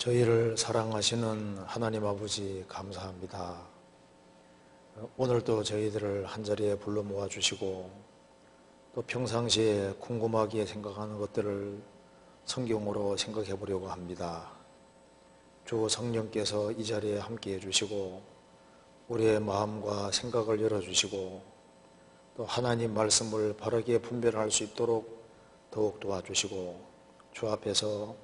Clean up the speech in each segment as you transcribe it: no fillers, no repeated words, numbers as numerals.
저희를 사랑하시는 하나님 아버지 감사합니다. 오늘도 저희들을 한자리에 불러 모아주시고 또 평상시에 궁금하게 생각하는 것들을 성경으로 생각해 보려고 합니다. 주 성령께서 이 자리에 함께해 주시고 우리의 마음과 생각을 열어주시고 또 하나님 말씀을 바르게 분별할 수 있도록 더욱 도와주시고 주 앞에서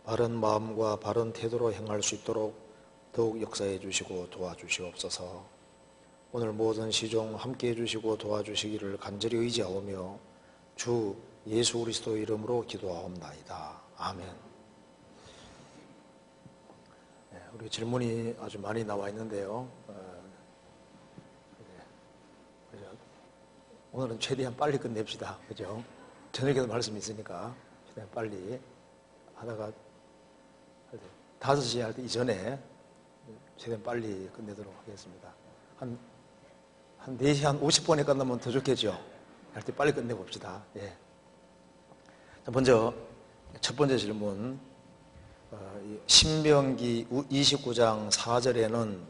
바른 마음과 바른 태도로 행할 수 있도록 더욱 역사해 주시고 도와주시옵소서. 오늘 모든 시종 함께해 주시고 도와주시기를 간절히 의지하오며 주 예수 그리스도 이름으로 기도하옵나이다. 아멘. 우리 질문이 아주 많이 나와 있는데요. 오늘은 최대한 빨리 끝냅시다. 그죠? 저녁에도 말씀이 있으니까 최대한 빨리 하다가 5시에 할 때 이전에 최대한 빨리 끝내도록 하겠습니다. 한 4시 한 50분에 끝나면 더 좋겠죠? 할 때 빨리 끝내봅시다. 예. 자, 먼저 첫 번째 질문. 신명기 29장 4절에는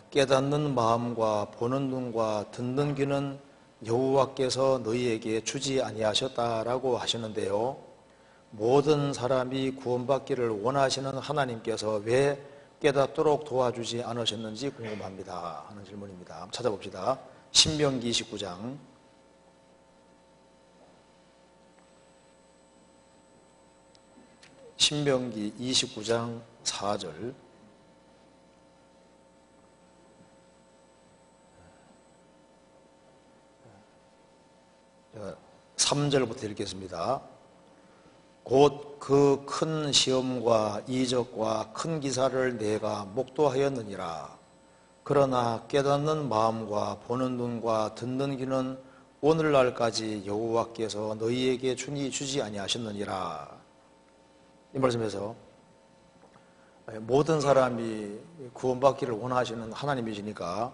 깨닫는 마음과 보는 눈과 듣는 귀는 여호와께서 너희에게 주지 아니하셨다라고 하시는데요. 모든 사람이 구원받기를 원하시는 하나님께서 왜 깨닫도록 도와주지 않으셨는지 궁금합니다 하는 질문입니다. 한번 찾아봅시다. 신명기 29장 신명기 29장 4절 3절부터 읽겠습니다. 곧 그 큰 시험과 이적과 큰 기사를 내가 목도하였느니라. 그러나 깨닫는 마음과 보는 눈과 듣는 귀는 오늘날까지 여호와께서 너희에게 주지 아니하셨느니라. 이 말씀에서 모든 사람이 구원받기를 원하시는 하나님이시니까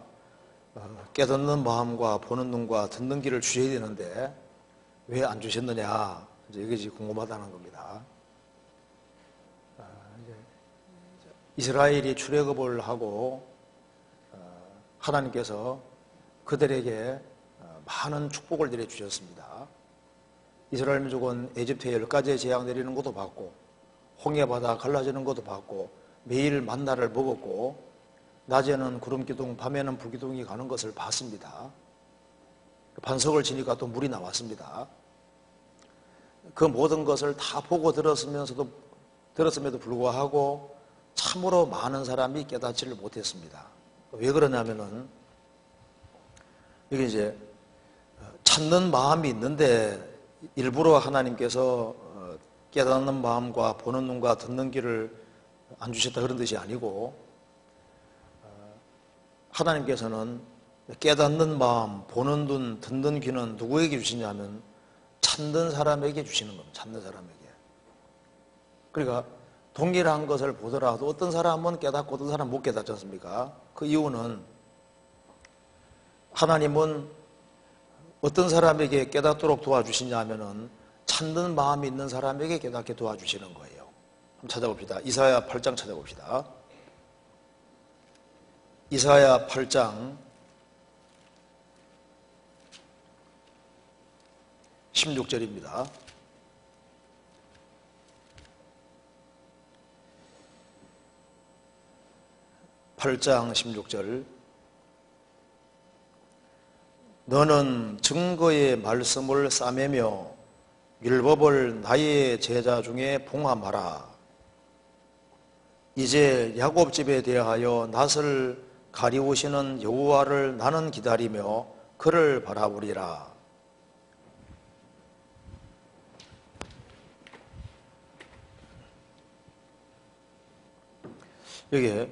깨닫는 마음과 보는 눈과 듣는 귀를 주셔야 되는데 왜 안 주셨느냐, 이것이 궁금하다는 겁니다. 이스라엘이 출애굽을 하고 하나님께서 그들에게 많은 축복을 내려주셨습니다. 이스라엘 민족은 에집트에 10가지의 재앙 내리는 것도 받고 홍해바다 갈라지는 것도 받고 매일 만나를 먹었고 낮에는 구름기둥 밤에는 불기둥이 가는 것을 봤습니다. 반석을 치니까 또 물이 나왔습니다. 그 모든 것을 다 보고 들었음에도 불구하고 참으로 많은 사람이 깨닫지를 못했습니다. 왜 그러냐면은 이게 이제 찾는 마음이 있는데 일부러 하나님께서 깨닫는 마음과 보는 눈과 듣는 귀를 안 주셨다 그런 뜻이 아니고 하나님께서는 깨닫는 마음, 보는 눈, 듣는 귀는 누구에게 주시냐면 찾는 사람에게 주시는 겁니다. 찾는 사람에게. 그러니까 동일한 것을 보더라도 어떤 사람은 깨닫고 어떤 사람은 못 깨닫지 않습니까? 그 이유는 하나님은 어떤 사람에게 깨닫도록 도와주시냐 하면은 찾는 마음이 있는 사람에게 깨닫게 도와주시는 거예요. 한번 찾아봅시다. 이사야 8장 찾아봅시다. 이사야 8장 16절입니다. 8장 16절. 너는 증거의 말씀을 싸매며 율법을 나의 제자 중에 봉함하라. 이제 야곱 집에 대하여 낯을 가리우시는 여호와를 나는 기다리며 그를 바라보리라. 여기에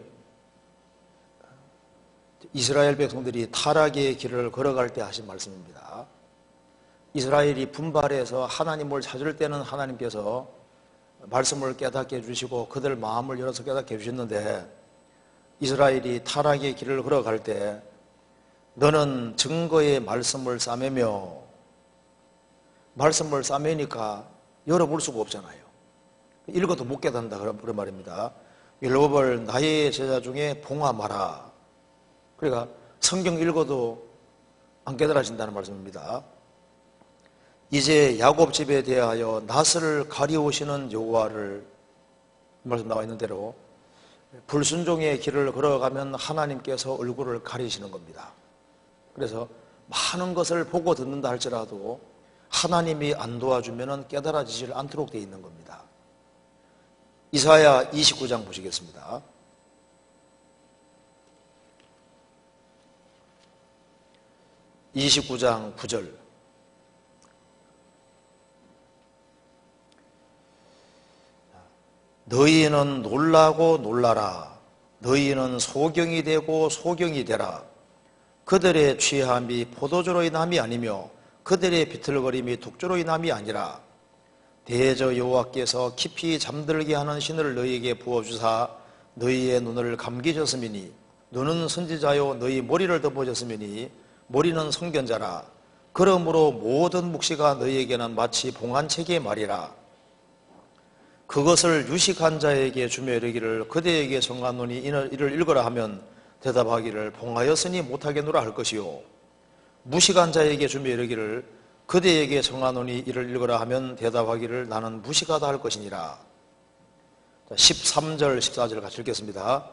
이스라엘 백성들이 타락의 길을 걸어갈 때 하신 말씀입니다. 이스라엘이 분발해서 하나님을 찾을 때는 하나님께서 말씀을 깨닫게 해주시고 그들 마음을 열어서 깨닫게 해주셨는데 이스라엘이 타락의 길을 걸어갈 때 너는 증거의 말씀을 싸매며 말씀을 싸매니까 열어볼 수가 없잖아요. 읽어도 못 깨닫는다 그런 말입니다. 율법을 나의 제자 중에 봉함하라. 그러니까 성경 읽어도 안 깨달아진다는 말씀입니다. 이제 야곱 집에 대하여 낯을 가리우시는 여호와를, 말씀 나와 있는 대로 불순종의 길을 걸어가면 하나님께서 얼굴을 가리시는 겁니다. 그래서 많은 것을 보고 듣는다 할지라도 하나님이 안 도와주면 깨달아지질 않도록 되어 있는 겁니다. 이사야 29장 보시겠습니다. (29장 9절) 너희는 놀라고 놀라라. 너희는 소경이 되고 소경이 되라. 그들의 취함이 포도주로 인함이 아니며 그들의 비틀거림이 독주로 인함이 아니라 대저 여호와께서 깊이 잠들게 하는 신을 너희에게 부어주사 너희의 눈을 감기셨음이니 눈은 선지자요 너희 머리를 덮어졌음이니 머리는 선견자라. 그러므로 모든 묵시가 너희에게는 마치 봉한책의 말이라. 그것을 유식한 자에게 주며 이르기를 그대에게 정하노니 이를 읽으라 하면 대답하기를 봉하였으니 못하겠노라 할 것이요 무식한 자에게 주며 이르기를 그대에게 정하노니 이를 읽으라 하면 대답하기를 나는 무식하다 할 것이니라. 13절 14절 같이 읽겠습니다.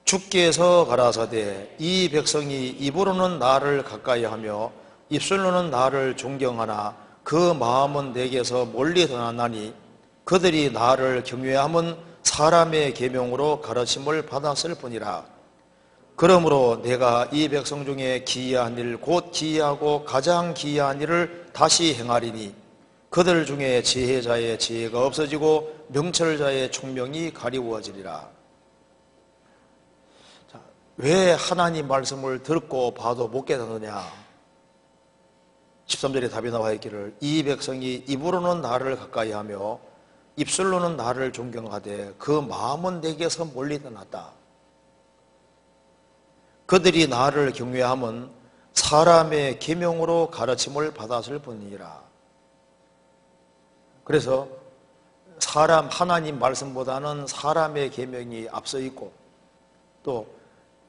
주께서 가라사대 이 백성이 입으로는 나를 가까이하며 입술로는 나를 존경하나 그 마음은 내게서 멀리 떠나나니 그들이 나를 경외함은 사람의 계명으로 가르침을 받았을 뿐이라. 그러므로 내가 이 백성 중에 기이한 일 곧 기이하고 가장 기이한 일을 다시 행하리니 그들 중에 지혜자의 지혜가 없어지고 명철자의 총명이 가리워지리라. 자, 왜 하나님 말씀을 듣고 봐도 못 깨닫느냐? 13절에 답이 나와 있기를 이 백성이 입으로는 나를 가까이하며 입술로는 나를 존경하되 그 마음은 내게서 멀리 떠났다. 그들이 나를 경외함은 사람의 계명으로 가르침을 받았을 뿐이라. 그래서 하나님 말씀보다는 사람의 계명이 앞서 있고 또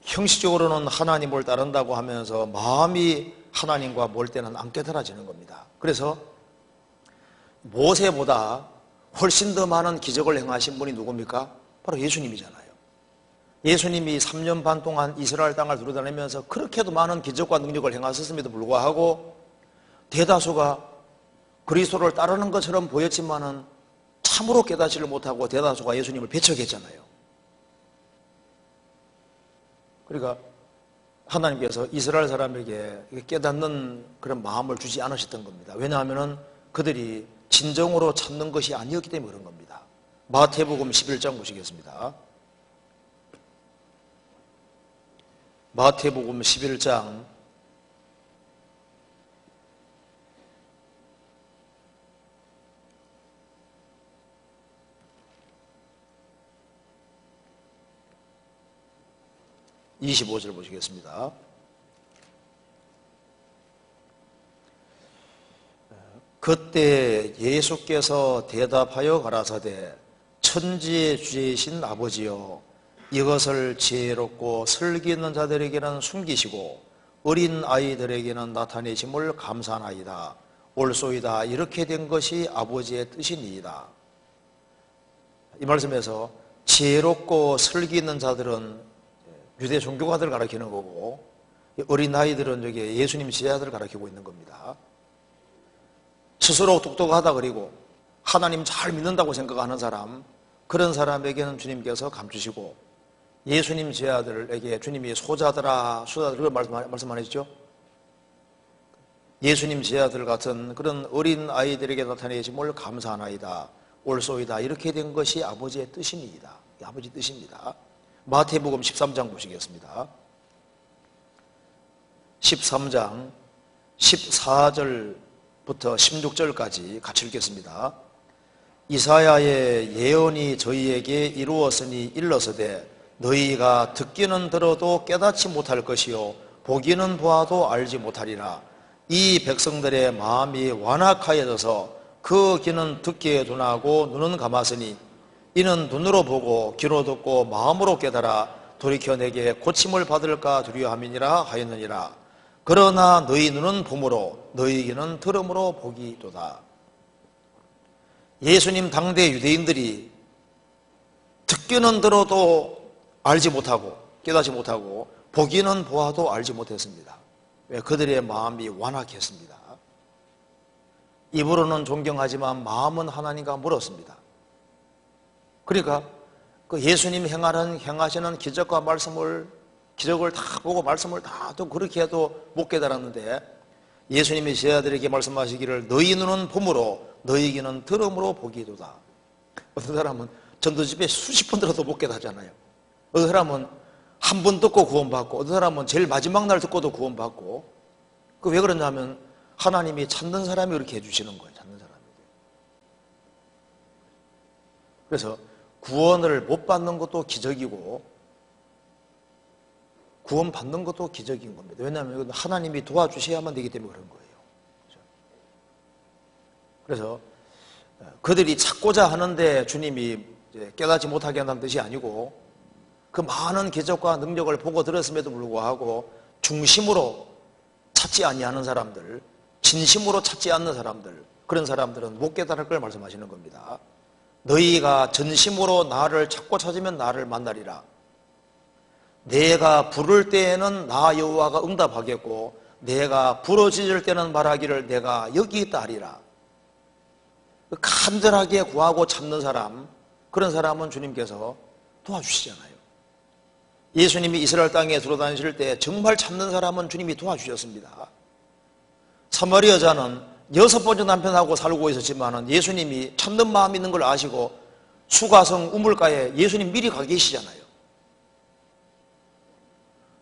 형식적으로는 하나님을 따른다고 하면서 마음이 하나님과 멀 때는 안 깨달아지는 겁니다. 그래서 모세보다 훨씬 더 많은 기적을 행하신 분이 누굽니까? 바로 예수님이잖아요. 예수님이 3년 반 동안 이스라엘 땅을 두루다니면서 그렇게도 많은 기적과 능력을 행하셨음에도 불구하고 대다수가 그리스도를 따르는 것처럼 보였지만은 참으로 깨닫지를 못하고 대다수가 예수님을 배척했잖아요. 그러니까 하나님께서 이스라엘 사람에게 깨닫는 그런 마음을 주지 않으셨던 겁니다. 왜냐하면 그들이 진정으로 찾는 것이 아니었기 때문에 그런 겁니다. 마태복음 11장 보시겠습니다. 마태복음 11장 25절 보시겠습니다. 그때 예수께서 대답하여 가라사대 천지의 주이신 아버지여 이것을 지혜롭고 슬기 있는 자들에게는 숨기시고 어린 아이들에게는 나타내심을 감사하나이다. 옳소이다. 이렇게 된 것이 아버지의 뜻이니이다. 이 말씀에서 지혜롭고 슬기 있는 자들은 유대 종교가들을 가리키는 거고 어린 아이들은 여기 예수님 제자들을 가리키고 있는 겁니다. 스스로 똑똑하다 그리고 하나님 잘 믿는다고 생각하는 사람, 그런 사람에게는 주님께서 감추시고 예수님 제자들에게 주님이 소자들아 그런 말씀 안 하시죠? 예수님 제자들 같은 그런 어린 아이들에게 나타내심을 감사하나이다. 옳소이다. 이렇게 된 것이 아버지의 뜻입니다. 아버지 뜻입니다. 마태복음 13장 보시겠습니다. 13장 14절부터 16절까지 같이 읽겠습니다. 이사야의 예언이 저희에게 이루었으니 일러서되 너희가 듣기는 들어도 깨닫지 못할 것이요 보기는 보아도 알지 못하리라. 이 백성들의 마음이 완악하여져서 그 귀는 듣기에 둔하고 눈은 감았으니 이는 눈으로 보고 귀로 듣고 마음으로 깨달아 돌이켜 내게 고침을 받을까 두려워함이니라 하였느니라. 그러나 너희 눈은 봄으로 너희 귀는 들음으로 보기도다. 예수님 당대 유대인들이 듣기는 들어도 알지 못하고 깨닫지 못하고 보기는 보아도 알지 못했습니다. 왜? 그들의 마음이 완악했습니다. 입으로는 존경하지만 마음은 하나님과 멀었습니다. 그러니까 그 예수님 행하시는 기적과 기적을 다 보고 말씀을 다 또 그렇게 해도 못 깨달았는데, 예수님이 제자들에게 말씀하시기를 너희 눈은 봄으로 너희 귀는 들음으로 보기도다. 어떤 사람은 전도집에 수십 번 들어도 못 깨닫잖아요. 어떤 사람은 한 번 듣고 구원받고, 어떤 사람은 제일 마지막 날 듣고도 구원받고. 그 왜 그러냐면 하나님이 찾는 사람이 그렇게 해주시는 거예요. 찾는 사람이. 그래서 구원을 못 받는 것도 기적이고 구원 받는 것도 기적인 겁니다. 왜냐하면 하나님이 도와주셔야만 되기 때문에 그런 거예요. 그래서 그들이 찾고자 하는데 주님이 깨닫지 못하게 한다는 뜻이 아니고, 그 많은 기적과 능력을 보고 들었음에도 불구하고 중심으로 찾지 아니하는 사람들, 진심으로 찾지 않는 사람들, 그런 사람들은 못 깨달을 걸 말씀하시는 겁니다. 너희가 전심으로 나를 찾고 찾으면 나를 만나리라. 내가 부를 때에는 나 여호와가 응답하겠고 내가 부르짖을 때는 말하기를 내가 여기 있다 하리라. 간절하게 구하고 찾는 사람, 그런 사람은 주님께서 도와주시잖아요. 예수님이 이스라엘 땅에 들어다니실 때 정말 찾는 사람은 주님이 도와주셨습니다. 사마리 여자는 6번째 남편하고 살고 있었지만 예수님이 찾는 마음이 있는 걸 아시고 수가성 우물가에 예수님 미리 가 계시잖아요.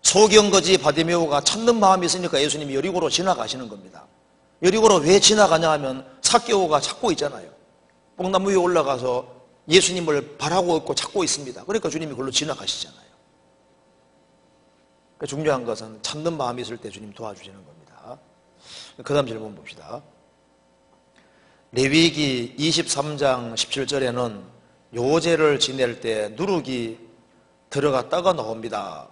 소경거지 바디메오가 찾는 마음이 있으니까 예수님이 여리고로 지나가시는 겁니다. 여리고로 왜 지나가냐 하면 삭개오가 찾고 있잖아요. 뽕나무 위에 올라가서 예수님을 바라고 있고 찾고 있습니다. 그러니까 주님이 그걸로 지나가시잖아요. 중요한 것은 찾는 마음이 있을 때 주님 도와주시는 겁니다. 그 다음 질문 봅시다. 레위기 23장 17절에는 요제를 지낼 때 누룩이 들어갔다가 나옵니다.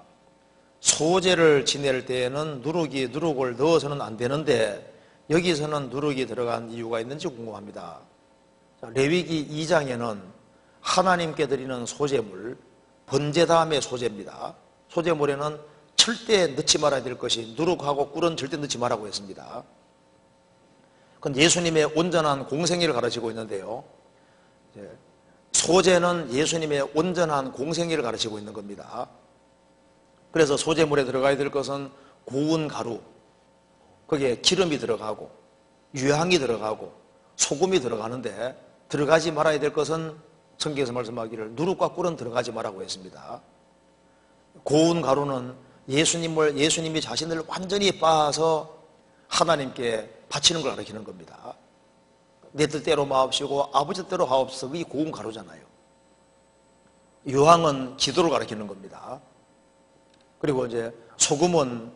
소제를 지낼 때에는 누룩을 넣어서는 안 되는데 여기서는 누룩이 들어간 이유가 있는지 궁금합니다. 레위기 2장에는 하나님께 드리는 소제물, 번제 다음의 소제입니다. 소제물에는 절대 넣지 말아야 될 것이 누룩하고 꿀은 절대 넣지 말라고 했습니다. 그건 예수님의 온전한 공생애를 가르치고 있는데요. 소제는 예수님의 온전한 공생애를 가르치고 있는 겁니다. 그래서 소제물에 들어가야 될 것은 고운 가루, 거기에 기름이 들어가고 유향이 들어가고 소금이 들어가는데, 들어가지 말아야 될 것은 성경에서 말씀하기를 누룩과 꿀은 들어가지 말라고 했습니다. 고운 가루는 예수님이 자신을 완전히 빻아서 하나님께 바치는 걸 가르치는 겁니다. 내 뜻대로 마옵시고 아버지 뜻대로 하옵소서. 이 고운 가루잖아요. 유황은 기도를 가르치는 겁니다. 그리고 이제 소금은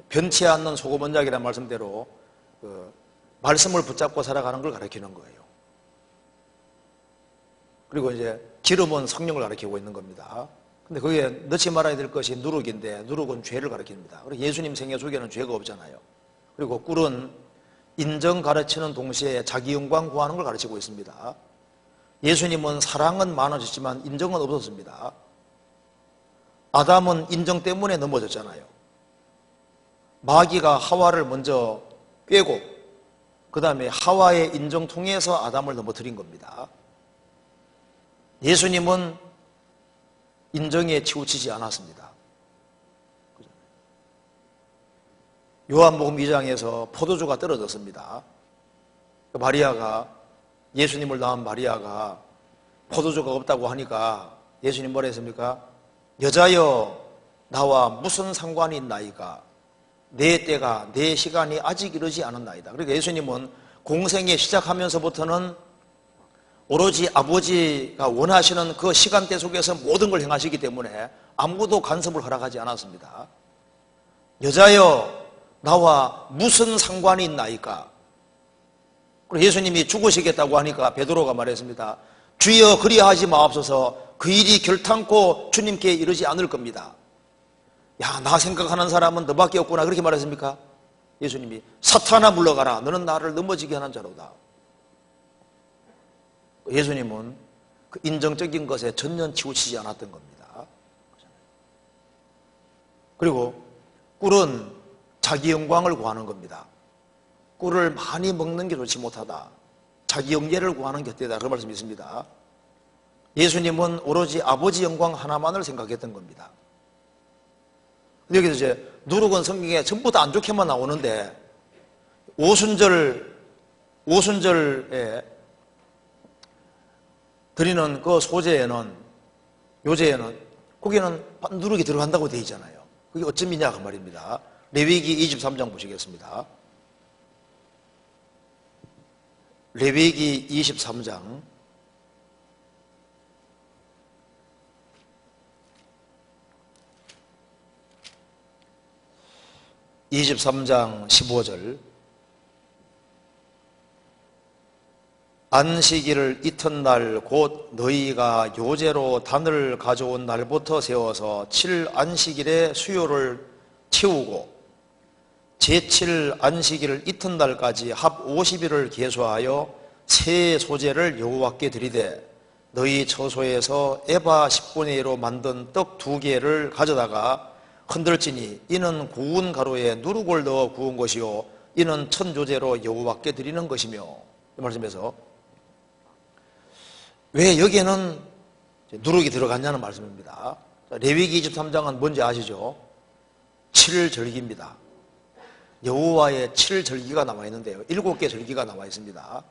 변치 않는 소금 언약이라는 말씀대로 말씀을 붙잡고 살아가는 걸 가르치는 거예요. 그리고 이제 기름은 성령을 가르치고 있는 겁니다. 근데 거기에 넣지 말아야 될 것이 누룩인데, 누룩은 죄를 가르칩니다. 그리고 예수님 생애 속에는 죄가 없잖아요. 그리고 꿀은 인정 가르치는 동시에 자기 영광 구하는 걸 가르치고 있습니다. 예수님은 사랑은 많아졌지만 인정은 없었습니다. 아담은 인정 때문에 넘어졌잖아요. 마귀가 하와를 먼저 꿰고 그 다음에 하와의 인정 통해서 아담을 넘어뜨린 겁니다. 예수님은 인정에 치우치지 않았습니다. 요한복음 2장에서 포도주가 떨어졌습니다. 마리아가, 예수님을 낳은 마리아가 포도주가 없다고 하니까 예수님 뭐라 했습니까? 여자여 나와 무슨 상관이 있나이까? 내 때가, 내 시간이 아직 이르지 않았나이다. 그러니까 예수님은 공생애 시작하면서부터는 오로지 아버지가 원하시는 그 시간대 속에서 모든 걸 행하시기 때문에 아무도 간섭을 허락하지 않았습니다. 여자여 나와 무슨 상관이 있나이까? 그리고 예수님이 죽으시겠다고 하니까 베드로가 말했습니다. 주여 그리하지 마옵소서, 그 일이 결탄코 주님께 이르지 않을 겁니다. 야, 나 생각하는 사람은 너밖에 없구나, 그렇게 말했습니까? 예수님이 사탄아 물러가라, 너는 나를 넘어지게 하는 자로다. 예수님은 그 인정적인 것에 전혀 치우치지 않았던 겁니다. 그리고 꿀은 자기 영광을 구하는 겁니다. 꿀을 많이 먹는 게 좋지 못하다, 자기 영예를 구하는 게 헛되다, 그런 말씀이 있습니다. 예수님은 오로지 아버지 영광 하나만을 생각했던 겁니다. 여기서 이제 누룩은 성경에 전부 다 안 좋게만 나오는데, 오순절에 드리는 그 소제에는, 요제에는 거기에는 누룩이 들어간다고 되어 있잖아요. 그게 어쩜이냐 그 말입니다. 레위기 23장 보시겠습니다. 레위기 23장 15절, 안식일을 이튿날 곧 너희가 요제로 단을 가져온 날부터 세워서 7안식일의 수요를 채우고 제7 안식일을 이튿날까지 합 50일을 계수하여 새 소제를 여호와께 드리되, 너희 처소에서 에바 10분의 1로 만든 떡 2개를 가져다가 흔들지니 이는 구운 가루에 누룩을 넣어 구운 것이요 이는 천조제로 여호와께 드리는 것이며, 이 말씀에서 왜 여기에는 누룩이 들어갔냐는 말씀입니다. 레위기 23장은 뭔지 아시죠? 7절기입니다. 여호와의 7절기가 나와 있는데요, 7개 절기가 나와 있습니다.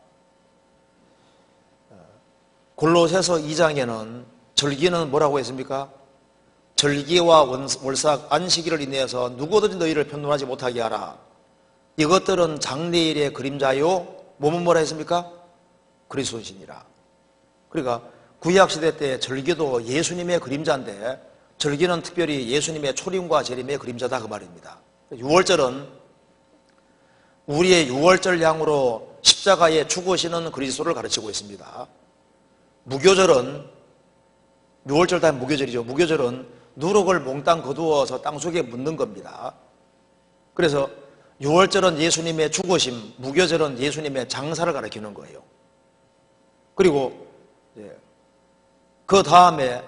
골로새서 2장에는 절기는 뭐라고 했습니까? 절기와 월삭 안식일을 인해서 누구든지 너희를 편론하지 못하게 하라. 이것들은 장래일의 그림자요, 뭐뭐 뭐라 했습니까? 그리스도신이라. 그러니까 구약시대 때 절기도 예수님의 그림자인데, 절기는 특별히 예수님의 초림과 재림의 그림자다 그 말입니다. 유월절은 우리의 유월절 양으로 십자가에 죽으시는 그리스도를 가르치고 있습니다. 무교절은, 유월절 다음 무교절이죠. 무교절은 누룩을 몽땅 거두어서 땅속에 묻는 겁니다. 그래서 유월절은 예수님의 죽으심, 무교절은 예수님의 장사를 가리키는 거예요. 그리고 그 다음에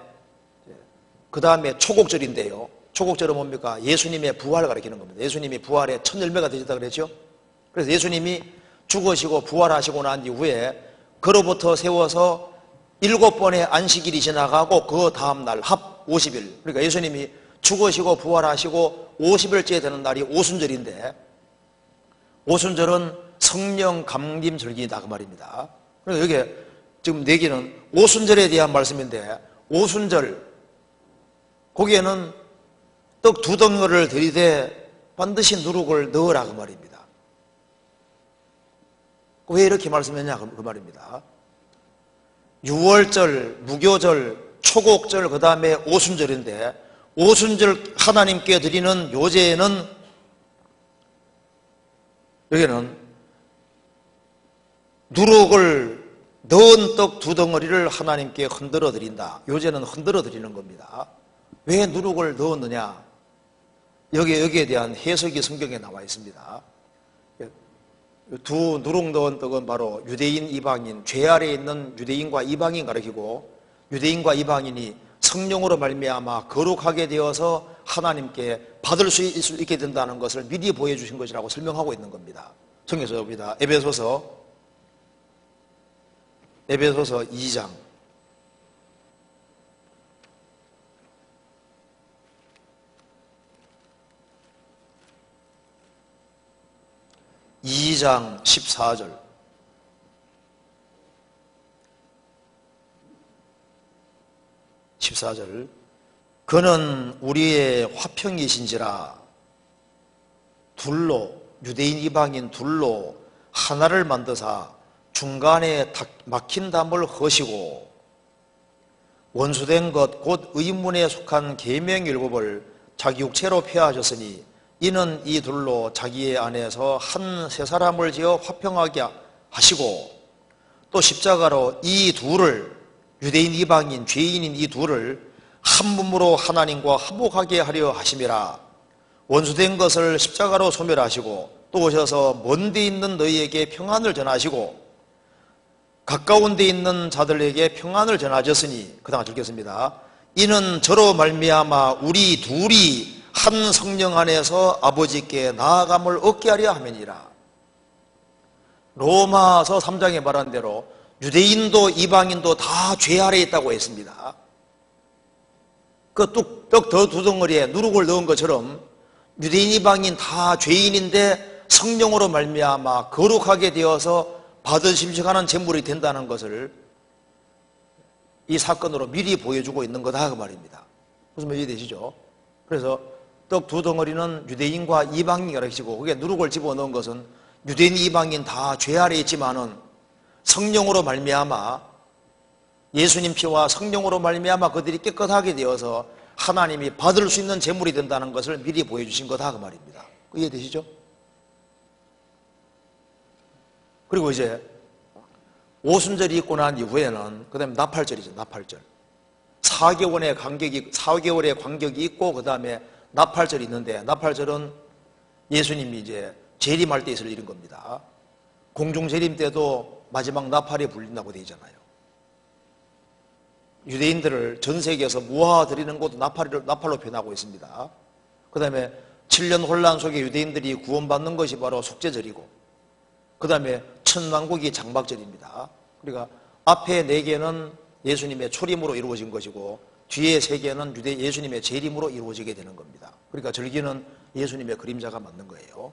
초곡절인데요, 초곡절은 뭡니까? 예수님의 부활을 가리키는 겁니다. 예수님이 부활의 첫 열매가 되셨다 그랬죠. 그래서 예수님이 죽으시고 부활하시고 난 이후에 그로부터 세워서 7번의 안식일이 지나가고 그 다음날 합 50일, 그러니까 예수님이 죽으시고 부활하시고 50일째 되는 날이 오순절인데, 오순절은 성령 감림 절기이다 그 말입니다. 그래서 여기 지금 내기는 오순절에 대한 말씀인데, 오순절 거기에는 떡 2덩어리를 들이되 반드시 누룩을 넣으라 그 말입니다. 왜 이렇게 말씀했냐 그 말입니다. 유월절, 무교절, 초곡절, 그 다음에 오순절인데, 오순절 하나님께 드리는 요제에는, 여기는 누룩을 넣은 떡 2덩어리를 하나님께 흔들어 드린다. 요제는 흔들어 드리는 겁니다. 왜 누룩을 넣었느냐? 여기에 대한 해석이 성경에 나와 있습니다. 두 누룩 넣은 떡은 바로 유대인, 이방인, 죄 아래에 있는 유대인과 이방인 가리키고, 유대인과 이방인이 성령으로 말미암아 거룩하게 되어서 하나님께 받을 수 있게 된다는 것을 미리 보여주신 것이라고 설명하고 있는 겁니다. 성경에서 봅니다. 에베소서 2장 14절. 그는 우리의 화평이신지라 둘로, 유대인 이방인 둘로 하나를 만드사 중간에 막힌 담을 허시고 원수된 것 곧 의문에 속한 계명율법을 자기 육체로 폐하셨으니 이는 이 둘로 자기의 안에서 한 세 사람을 지어 화평하게 하시고 또 십자가로 이 둘을 유대인 이방인 죄인인 이 둘을 한 몸으로 하나님과 화목하게 하려 하심이라. 원수된 것을 십자가로 소멸하시고 또 오셔서 먼 데 있는 너희에게 평안을 전하시고 가까운 데 있는 자들에게 평안을 전하셨으니, 그 다음 읽겠습니다. 이는 저로 말미암아 우리 둘이 한 성령 안에서 아버지께 나아감을 얻게 하려 함이니라. 로마서 3장에 말한 대로 유대인도 이방인도 다 죄 아래에 있다고 했습니다. 그 떡 두 덩어리에 누룩을 넣은 것처럼 유대인 이방인 다 죄인인데 성령으로 말미암아 거룩하게 되어서 받으심식하는 제물이 된다는 것을 이 사건으로 미리 보여주고 있는 거다 그 말입니다. 무슨 말이 이해되시죠? 그래서 떡 두 덩어리는 유대인과 이방인이 가르치고 거기에 누룩을 집어넣은 것은 유대인 이방인 다 죄 아래에 있지만은 성령으로 말미암아 예수님 피와 성령으로 말미암아 그들이 깨끗하게 되어서 하나님이 받을 수 있는 제물이 된다는 것을 미리 보여주신 거다 그 말입니다. 이해되시죠? 그리고 이제 오순절이 있고 난 이후에는 그 다음에 나팔절이죠. 나팔절. 4개월의 간격이 있고 그 다음에 나팔절이 있는데, 나팔절은 예수님이 이제 재림할 때 있을 일인 겁니다. 공중 재림 때도 마지막 나팔이 불린다고 되어 있잖아요. 유대인들을 전 세계에서 모아드리는 것도 나팔로 표현하고 있습니다. 그 다음에 7년 혼란 속에 유대인들이 구원받는 것이 바로 속죄절이고, 그 다음에 천왕국이 장막절입니다. 그러니까 앞에 4개는 예수님의 초림으로 이루어진 것이고 뒤에 3개는 예수님의 재림으로 이루어지게 되는 겁니다. 그러니까 절기는 예수님의 그림자가 맞는 거예요.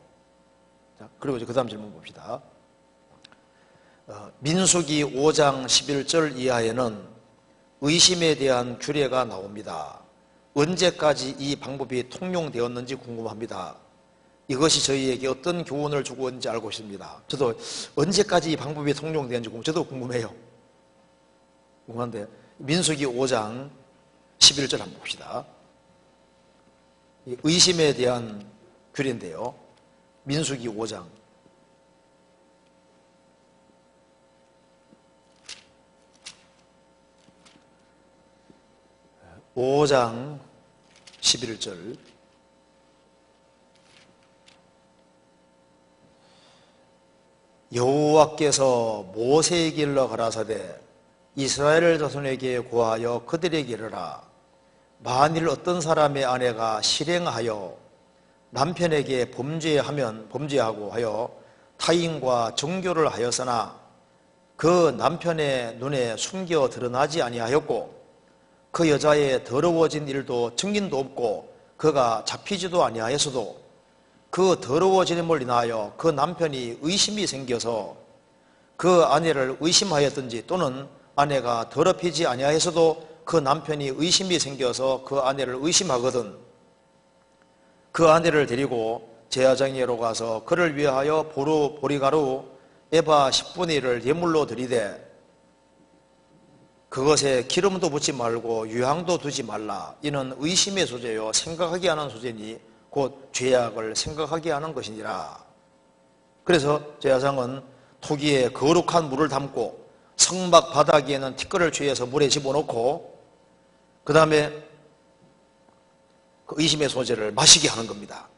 자, 그리고 이제 그 다음 질문 봅시다. 민수기 5장 11절 이하에는 의심에 대한 규례가 나옵니다. 언제까지 이 방법이 통용되었는지 궁금합니다. 이것이 저희에게 어떤 교훈을 주고 있는지 알고 싶습니다. 저도 언제까지 이 방법이 통용되는지 저도 궁금해요. 궁금한데 민수기 5장 11절 한번 봅시다. 의심에 대한 규례인데요. 민수기 5장 11절 여호와께서 모세에게 일러 가라사대 이스라엘 자손에게 고하여 그들에게 이르라. 만일 어떤 사람의 아내가 실행하여 남편에게 범죄하고 하여 타인과 정교를 하였으나 그 남편의 눈에 숨겨 드러나지 아니하였고 그 여자의 더러워진 일도 증인도 없고 그가 잡히지도 아니하였어도 그 더러워짐을 인하여 그 남편이 의심이 생겨서 그 아내를 의심하였든지 또는 아내가 더럽히지 아니하였어도 그 남편이 의심이 생겨서 그 아내를 의심하거든 그 아내를 데리고 제사장에게로 가서 그를 위하여 보리가루 에바 10분의 1을 예물로 드리되 그것에 기름도 붓지 말고 유향도 두지 말라. 이는 의심의 소재요 생각하게 하는 소재니 곧 죄악을 생각하게 하는 것이니라. 그래서 제사장은 토기에 거룩한 물을 담고 성막 바닥에는 티끌을 취해서 물에 집어넣고 그 다음에 그 의심의 소재를 마시게 하는 겁니다.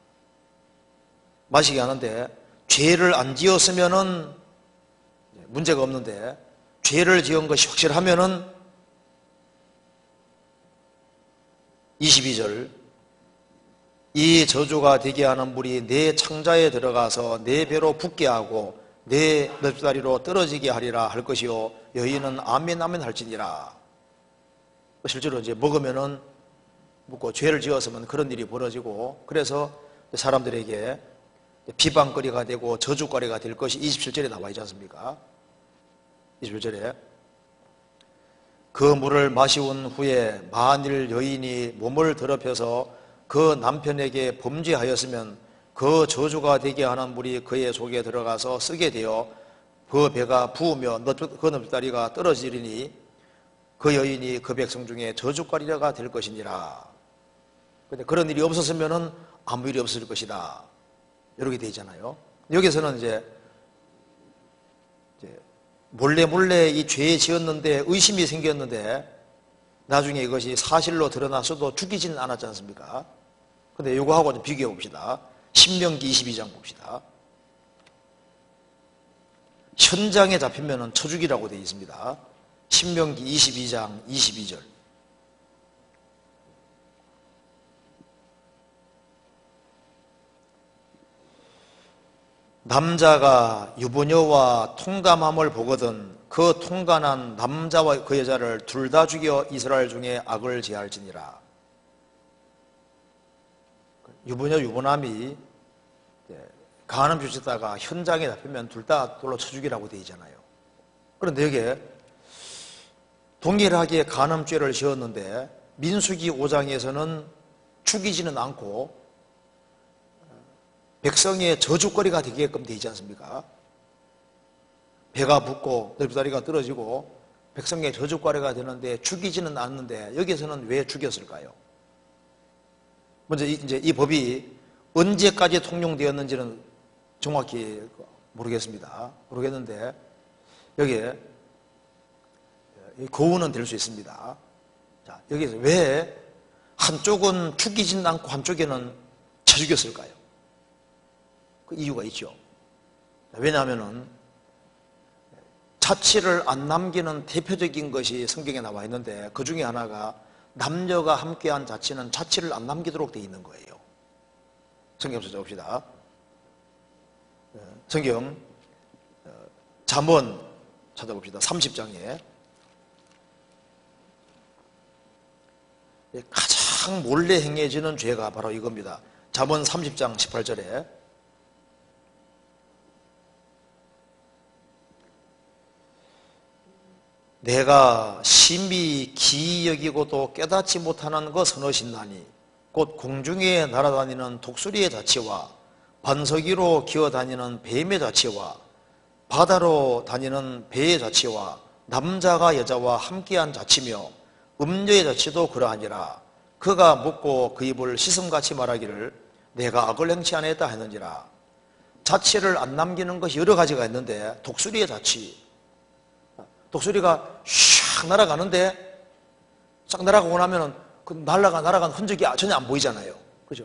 마시게 하는데 죄를 안 지었으면은 문제가 없는데 죄를 지은 것이 확실하면은 22절 이 저주가 되게 하는 물이 내 창자에 들어가서 내 배로 붓게 하고 내 넓다리로 떨어지게 하리라 할 것이요 여인은 아멘 아멘 할지니라. 실제로 이제 먹으면은 묻고 죄를 지었으면 그런 일이 벌어지고 그래서 사람들에게 비방거리가 되고 저주거리가 될 것이 27절에 나와 있지 않습니까? 21절에 그 물을 마시온 후에 만일 여인이 몸을 더럽혀서 그 남편에게 범죄하였으면 그 저주가 되게 하는 물이 그의 속에 들어가서 쓰게 되어 그 배가 부으며 그 넙다리가 떨어지리니 그 여인이 그 백성 중에 저주거리가 될 것이니라. 그런데 그런 일이 없었으면 아무 일이 없을 것이다. 이렇게 되어 있잖아요. 여기서는 이제 몰래 이 죄에 지었는데 의심이 생겼는데 나중에 이것이 사실로 드러났어도 죽이지는 않았지 않습니까? 근데 이거하고 좀 비교해 봅시다. 신명기 22장 봅시다. 현장에 잡히면 쳐죽이라고 되어 있습니다. 신명기 22장 22절. 남자가 유부녀와 통감함을 보거든 그 통간한 남자와 그 여자를 둘 다 죽여 이스라엘 중에 악을 제할지니라. 유부녀 유부남이 간음 주셨다가 현장에 잡히면 둘 다 돌로 쳐 죽이라고 되어 있잖아요. 그런데 여기에 동일하게 간음죄를 지었는데 민수기 5장에서는 죽이지는 않고 백성의 저주거리가 되게끔 되어 있지 않습니까? 배가 붓고 널비다리가 떨어지고 백성의 저주거리가 되는데 죽이지는 않는데 여기서는 왜 죽였을까요? 먼저 이제 이 법이 언제까지 통용되었는지는 정확히 모르겠는데 여기에 교훈은 될 수 있습니다. 자, 여기서 왜 한쪽은 죽이지는 않고 한쪽에는 쳐 죽였을까요? 그 이유가 있죠. 왜냐하면은 자취를 안 남기는 대표적인 것이 성경에 나와 있는데 그 중에 하나가 남녀가 함께한 자취는 자취를 안 남기도록 되어 있는 거예요. 성경 찾아봅시다. 성경 잠언 찾아봅시다. 30장에 가장 몰래 행해지는 죄가 바로 이겁니다. 잠언 30장 18절에 내가 심히 기이 여기고도 깨닫지 못하는 것 서너신나니 곧 공중에 날아다니는 독수리의 자치와 반석 위로 기어다니는 뱀의 자치와 바다로 다니는 배의 자치와 남자가 여자와 함께한 자치며 음녀의 자치도 그러하니라. 그가 묻고 그 입을 시슴같이 말하기를 내가 악을 행치 아니했다 하는지라. 자치를 안 남기는 것이 여러 가지가 있는데 독수리의 자치, 독수리가 샥 날아가는데 싹 날아가고 나면은 그 날아간 흔적이 전혀 안 보이잖아요. 그죠?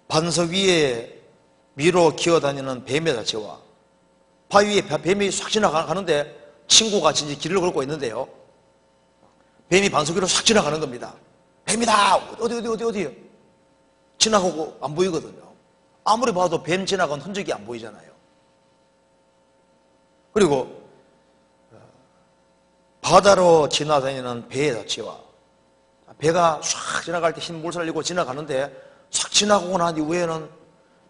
반석 위로 기어다니는 뱀의 자체와 바위 위에 뱀이 싹 지나가는데 친구가 진짜 길을 걸고 있는데요. 뱀이 반석 위로 싹 지나가는 겁니다. 뱀이다! 어디요? 지나가고 안 보이거든요. 아무리 봐도 뱀 지나간 흔적이 안 보이잖아요. 그리고 바다로 지나다니는 배의 자체와 배가 쫙 지나갈 때 흰 물살 내고 지나가는데 싹 지나가고 난 이후에는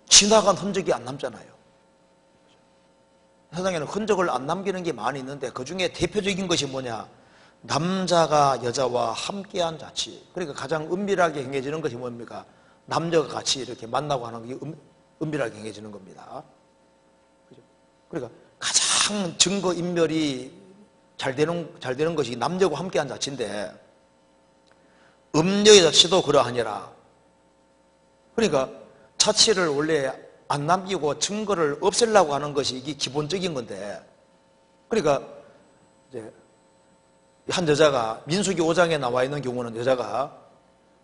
지나간 흔적이 안 남잖아요. 세상에는 흔적을 안 남기는 게 많이 있는데 그 중에 대표적인 것이 뭐냐? 남자가 여자와 함께한 자치. 그러니까 가장 은밀하게 행해지는 것이 뭡니까? 남녀가 같이 이렇게 만나고 하는 게 은밀하게 행해지는 겁니다. 그러니까 가장 증거 인멸이 잘 되는 것이 남녀가 함께한 자치인데 음녀의 자치도 그러하니라. 그러니까 자치를 원래 안 남기고 증거를 없애려고 하는 것이 이게 기본적인 건데, 그러니까 이제 한 여자가 민수기 5장에 나와 있는 경우는 여자가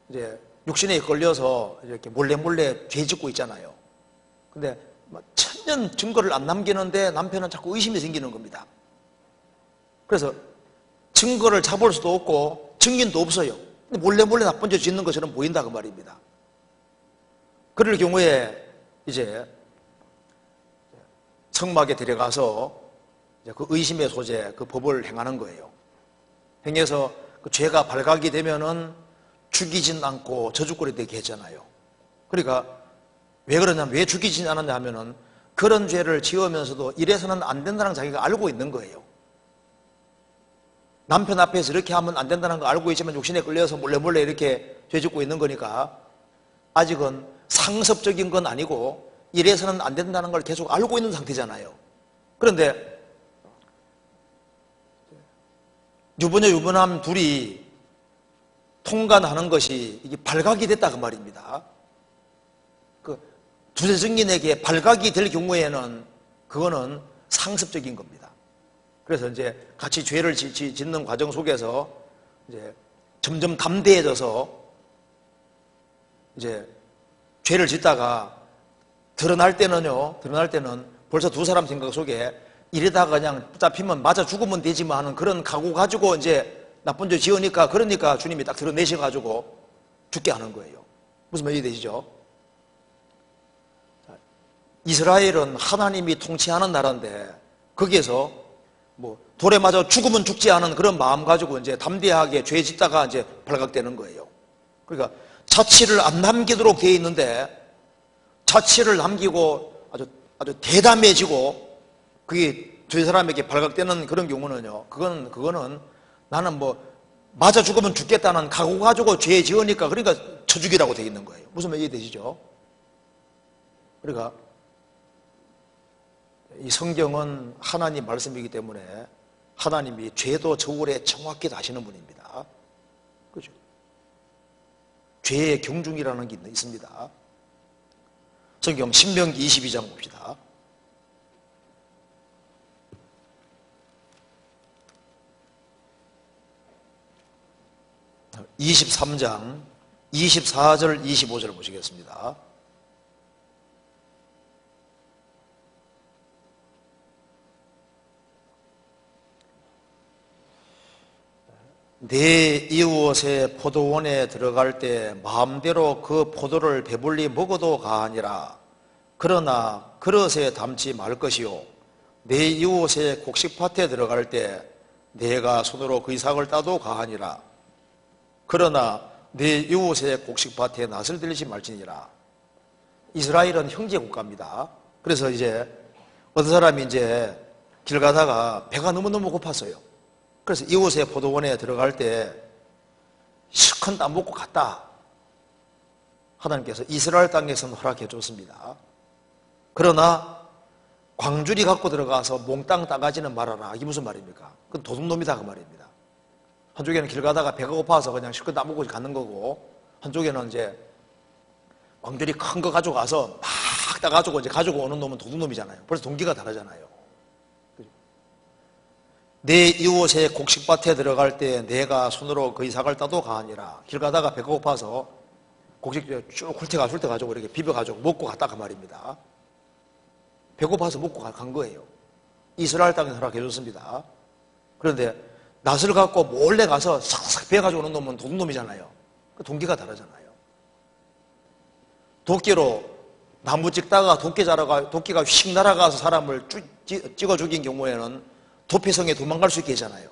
이제 육신에 걸려서 이렇게 몰래 죄 짓고 있잖아요. 근데 천년 증거를 안 남기는데 남편은 자꾸 의심이 생기는 겁니다. 그래서 증거를 잡을 수도 없고 증인도 없어요. 근데 몰래 나쁜 죄 짓는 것처럼 보인다 그 말입니다. 그럴 경우에 이제 성막에 데려가서 그 의심의 소재, 그 법을 행하는 거예요. 행해서 그 죄가 발각이 되면은 죽이진 않고 저주거리 되게 했잖아요. 그러니까 왜 그러냐면, 왜 죽이진 않았냐 하면은 그런 죄를 지으면서도 이래서는 안 된다는 자기가 알고 있는 거예요. 남편 앞에서 이렇게 하면 안 된다는 거 알고 있지만 육신에 끌려서 몰래 이렇게 죄 짓고 있는 거니까 아직은 상습적인 건 아니고 이래서는 안 된다는 걸 계속 알고 있는 상태잖아요. 그런데 유부녀 유부남 둘이 통관하는 것이 이게 발각이 됐다 그 말입니다. 그 두세 증인에게 발각이 될 경우에는 그거는 상습적인 겁니다. 그래서 이제 같이 죄를 짓는 과정 속에서 이제 점점 담대해져서 이제 죄를 짓다가 드러날 때는 벌써 두 사람 생각 속에 이러다가 그냥 잡히면 맞아 죽으면 되지만 하는 그런 각오 가지고 이제 나쁜 죄 지으니까 그러니까 주님이 딱 드러내셔가지고 죽게 하는 거예요. 무슨 말이 되시죠? 이스라엘은 하나님이 통치하는 나라인데 거기에서 뭐 돌에 맞아 죽으면 죽지 않은 그런 마음 가지고 이제 담대하게 죄 짓다가 이제 발각되는 거예요. 그러니까 자취를 안 남기도록 되어 있는데 자취를 남기고 아주 대담해지고 그게 두 사람에게 발각되는 그런 경우는요. 그거는 나는 뭐 맞아 죽으면 죽겠다는 각오 가지고 죄 지으니까 그러니까 쳐 죽이라고 되어 있는 거예요. 무슨 말이 되시죠? 그러니까 이 성경은 하나님 말씀이기 때문에 하나님이 죄도 저울에 정확히 다시는 분입니다. 그죠? 죄의 경중이라는 게 있습니다. 성경 신명기 22장 봅시다. 23장 24절 25절 보시겠습니다. 내 이웃의 포도원에 들어갈 때 마음대로 그 포도를 배불리 먹어도 가하니라. 그러나 그릇에 담지 말 것이요 내 이웃의 곡식밭에 들어갈 때 내가 손으로 그 이삭을 따도 가하니라. 그러나 내 이웃의 곡식밭에 낯을 들지 말지니라. 이스라엘은 형제 국가입니다. 그래서 이제 어떤 사람이 이제 길 가다가 배가 너무너무 고팠어요. 그래서 이웃의 포도원에 들어갈 때 실컷 안 먹고 갔다. 하나님께서 이스라엘 땅에서는 허락해 줬습니다. 그러나 광주리 갖고 들어가서 몽땅 따가지는 말아라. 이게 무슨 말입니까? 그건 도둑놈이다 그 말입니다. 한쪽에는 길 가다가 배가 고파서 그냥 실컷 안 먹고 가는 거고, 한쪽에는 이제 광주리 큰 거 가져가서 막 따가지고 이제 가지고 오는 놈은 도둑놈이잖아요. 벌써 동기가 다르잖아요. 내 이웃의 곡식밭에 들어갈 때 내가 손으로 그 이삭을 따도 가하니라. 길 가다가 배가 고파서 곡식 쭉 훑어가지고 이렇게 비벼가지고 먹고 갔다 그 말입니다. 배고파서 먹고 간 거예요. 이스라엘 땅에 허락해 줬습니다. 그런데 낫을 갖고 몰래 가서 싹싹 베어가지고 오는 놈은 도둑놈이잖아요. 그 동기가 다르잖아요. 도끼로 나무 찍다가 도끼가 휙 날아가서 사람을 찍어 죽인 경우에는 도피성에 도망갈 수 있게 하잖아요.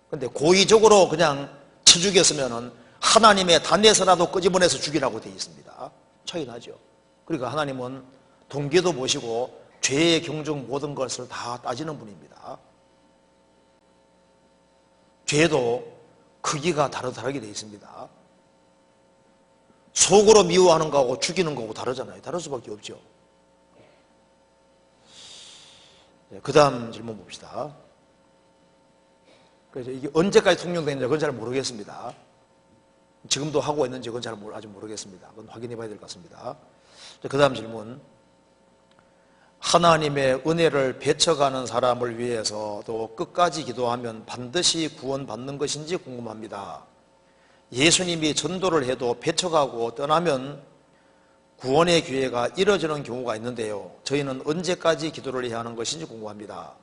그런데 고의적으로 그냥 쳐 죽였으면은 하나님의 단에서라도 끄집어내서 죽이라고 되어 있습니다. 차이 나죠. 그러니까 하나님은 동기도 보시고 죄의 경중 모든 것을 다 따지는 분입니다. 죄도 크기가 다르게 되어 있습니다. 속으로 미워하는 거하고 죽이는 거하고 다르잖아요. 다를 수밖에 없죠. 그 다음 질문 봅시다. 그래서 이게 언제까지 통용되는지 그건 잘 모르겠습니다. 지금도 하고 있는지 그건 아직 모르겠습니다. 그건 확인해 봐야 될 것 같습니다. 그 다음 질문. 하나님의 은혜를 배쳐가는 사람을 위해서도 끝까지 기도하면 반드시 구원받는 것인지 궁금합니다. 예수님이 전도를 해도 배쳐가고 떠나면 구원의 기회가 이뤄지는 경우가 있는데요. 저희는 언제까지 기도를 해야 하는 것인지 궁금합니다.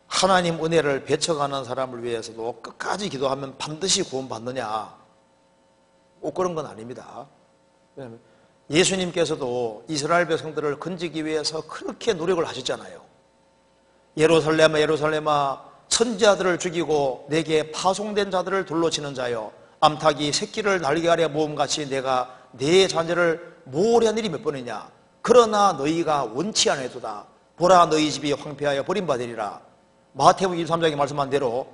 하나님 은혜를 배쳐가는 사람을 위해서도 끝까지 기도하면 반드시 구원받느냐? 꼭 그런 건 아닙니다. 왜냐하면 예수님께서도 이스라엘 백성들을 건지기 위해서 그렇게 노력을 하셨잖아요. 예루살렘아 예루살렘아 선지자들을 죽이고 내게 파송된 자들을 돌로 치는 자여 암탉이 새끼를 날개 아래 모음같이 내가 내 자녀를 모으려 일이 몇 번이냐. 그러나 너희가 원치 아니하도다. 보라 너희 집이 황폐하여 버림받으리라. 마태복음 23장에 말씀한 대로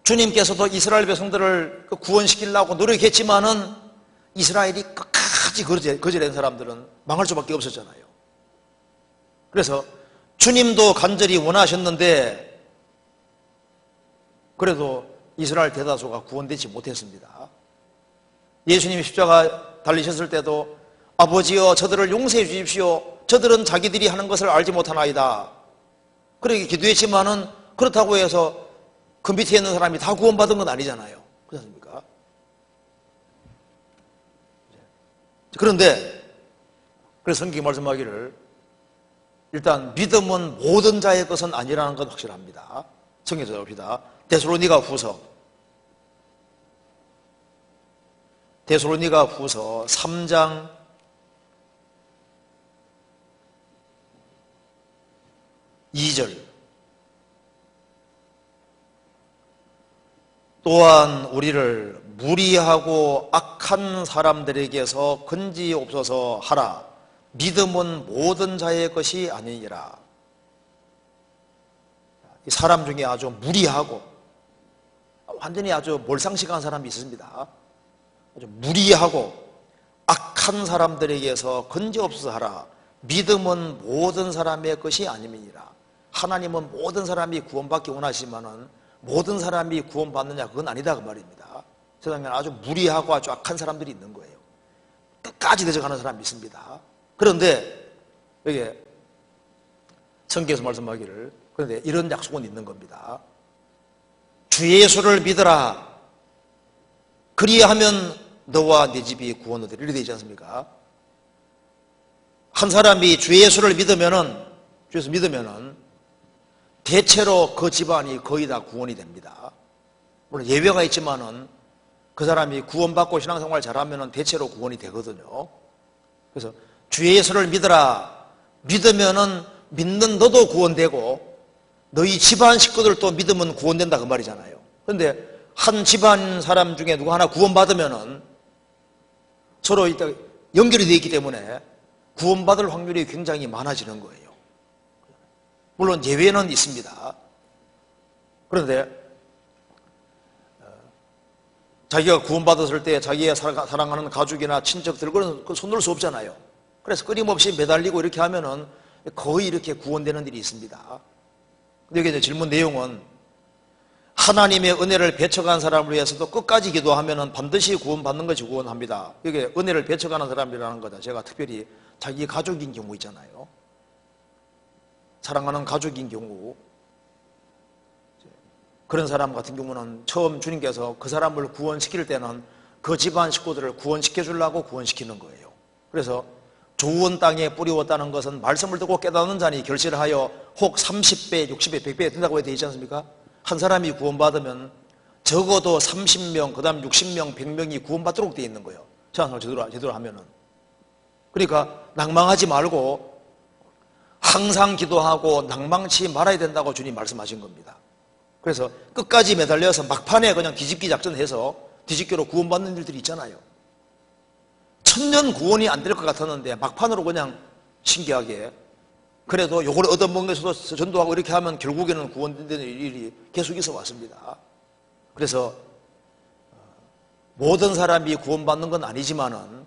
주님께서도 이스라엘 백성들을 구원시키려고 노력했지만은 이스라엘이 끝까지 거절한 사람들은 망할 수밖에 없었잖아요. 그래서 주님도 간절히 원하셨는데 그래도 이스라엘 대다수가 구원되지 못했습니다. 예수님이 십자가 달리셨을 때도 아버지여 저들을 용서해 주십시오. 저들은 자기들이 하는 것을 알지 못하나이다. 그렇게 기도했지만은 그렇다고 해서 그 밑에 있는 사람이 다 구원받은 건 아니잖아요. 그렇지 않습니까? 그런데 그래서 성경이 말씀하기를 일단 믿음은 모든 자의 것은 아니라는 건 확실합니다. 성경에서 봅시다. 데살로니가 후서 3장 2절. 또한 우리를 무리하고 악한 사람들에게서 건지옵소서 하라. 믿음은 모든 자의 것이 아니니라. 이 사람 중에 아주 무리하고 완전히 아주 몰상식한 사람이 있습니다. 아주 무리하고 악한 사람들에게서 건지옵소서 하라. 믿음은 모든 사람의 것이 아님이니라. 하나님은 모든 사람이 구원받기 원하시지만은 모든 사람이 구원받느냐 그건 아니다 그 말입니다. 세상에 아주 무리하고 아주 악한 사람들이 있는 거예요. 끝까지 내져가는 사람이 있습니다. 그런데 여기 성경에서 말씀하기를 그런데 이런 약속은 있는 겁니다. 주 예수를 믿어라. 그리하면 너와 네 집이 구원 얻으리라. 이렇게 되지 않습니까? 한 사람이 주 예수를 믿으면은 대체로 그 집안이 거의 다 구원이 됩니다. 물론 예외가 있지만은 그 사람이 구원받고 신앙생활 잘하면은 대체로 구원이 되거든요. 그래서 주 예수를 믿어라. 믿으면은 믿는 너도 구원되고 너희 집안 식구들도 믿으면 구원된다 그 말이잖아요. 그런데 한 집안 사람 중에 누구 하나 구원받으면은 서로 일단 연결이 되어 있기 때문에 구원받을 확률이 굉장히 많아지는 거예요. 물론 예외는 있습니다. 그런데 자기가 구원받았을 때 자기가 사랑하는 가족이나 친척들 그런 손들 수 없잖아요. 그래서 끊임없이 매달리고 이렇게 하면은 거의 이렇게 구원되는 일이 있습니다. 근데 여기 이제 질문 내용은 하나님의 은혜를 배척한 사람을 위해서도 끝까지 기도하면은 반드시 구원받는 것이 구원합니다. 이게 은혜를 배척하는 사람이라는 거다. 제가 특별히 자기 가족인 경우 있잖아요. 사랑하는 가족인 경우 그런 사람 같은 경우는 처음 주님께서 그 사람을 구원시킬 때는 그 집안 식구들을 구원시켜 주려고 구원시키는 거예요. 그래서 좋은 땅에 뿌리웠다는 것은 말씀을 듣고 깨닫는 자니 결실하여 혹 30배, 60배, 100배 된다고 되어 있지 않습니까? 한 사람이 구원받으면 적어도 30명, 그 다음 60명, 100명이 구원받도록 되어 있는 거예요. 신앙생활 제대로 하면은. 그러니까 낭망하지 말고 항상 기도하고 낭망치 말아야 된다고 주님 말씀하신 겁니다. 그래서 끝까지 매달려서 막판에 그냥 뒤집기 작전해서 뒤집기로 구원받는 일들이 있잖아요. 천년 구원이 안 될 것 같았는데 막판으로 그냥 신기하게 그래도 요걸 얻어먹는 데서도 전도하고 이렇게 하면 결국에는 구원되는 일이 계속 있어 왔습니다. 그래서 모든 사람이 구원받는 건 아니지만은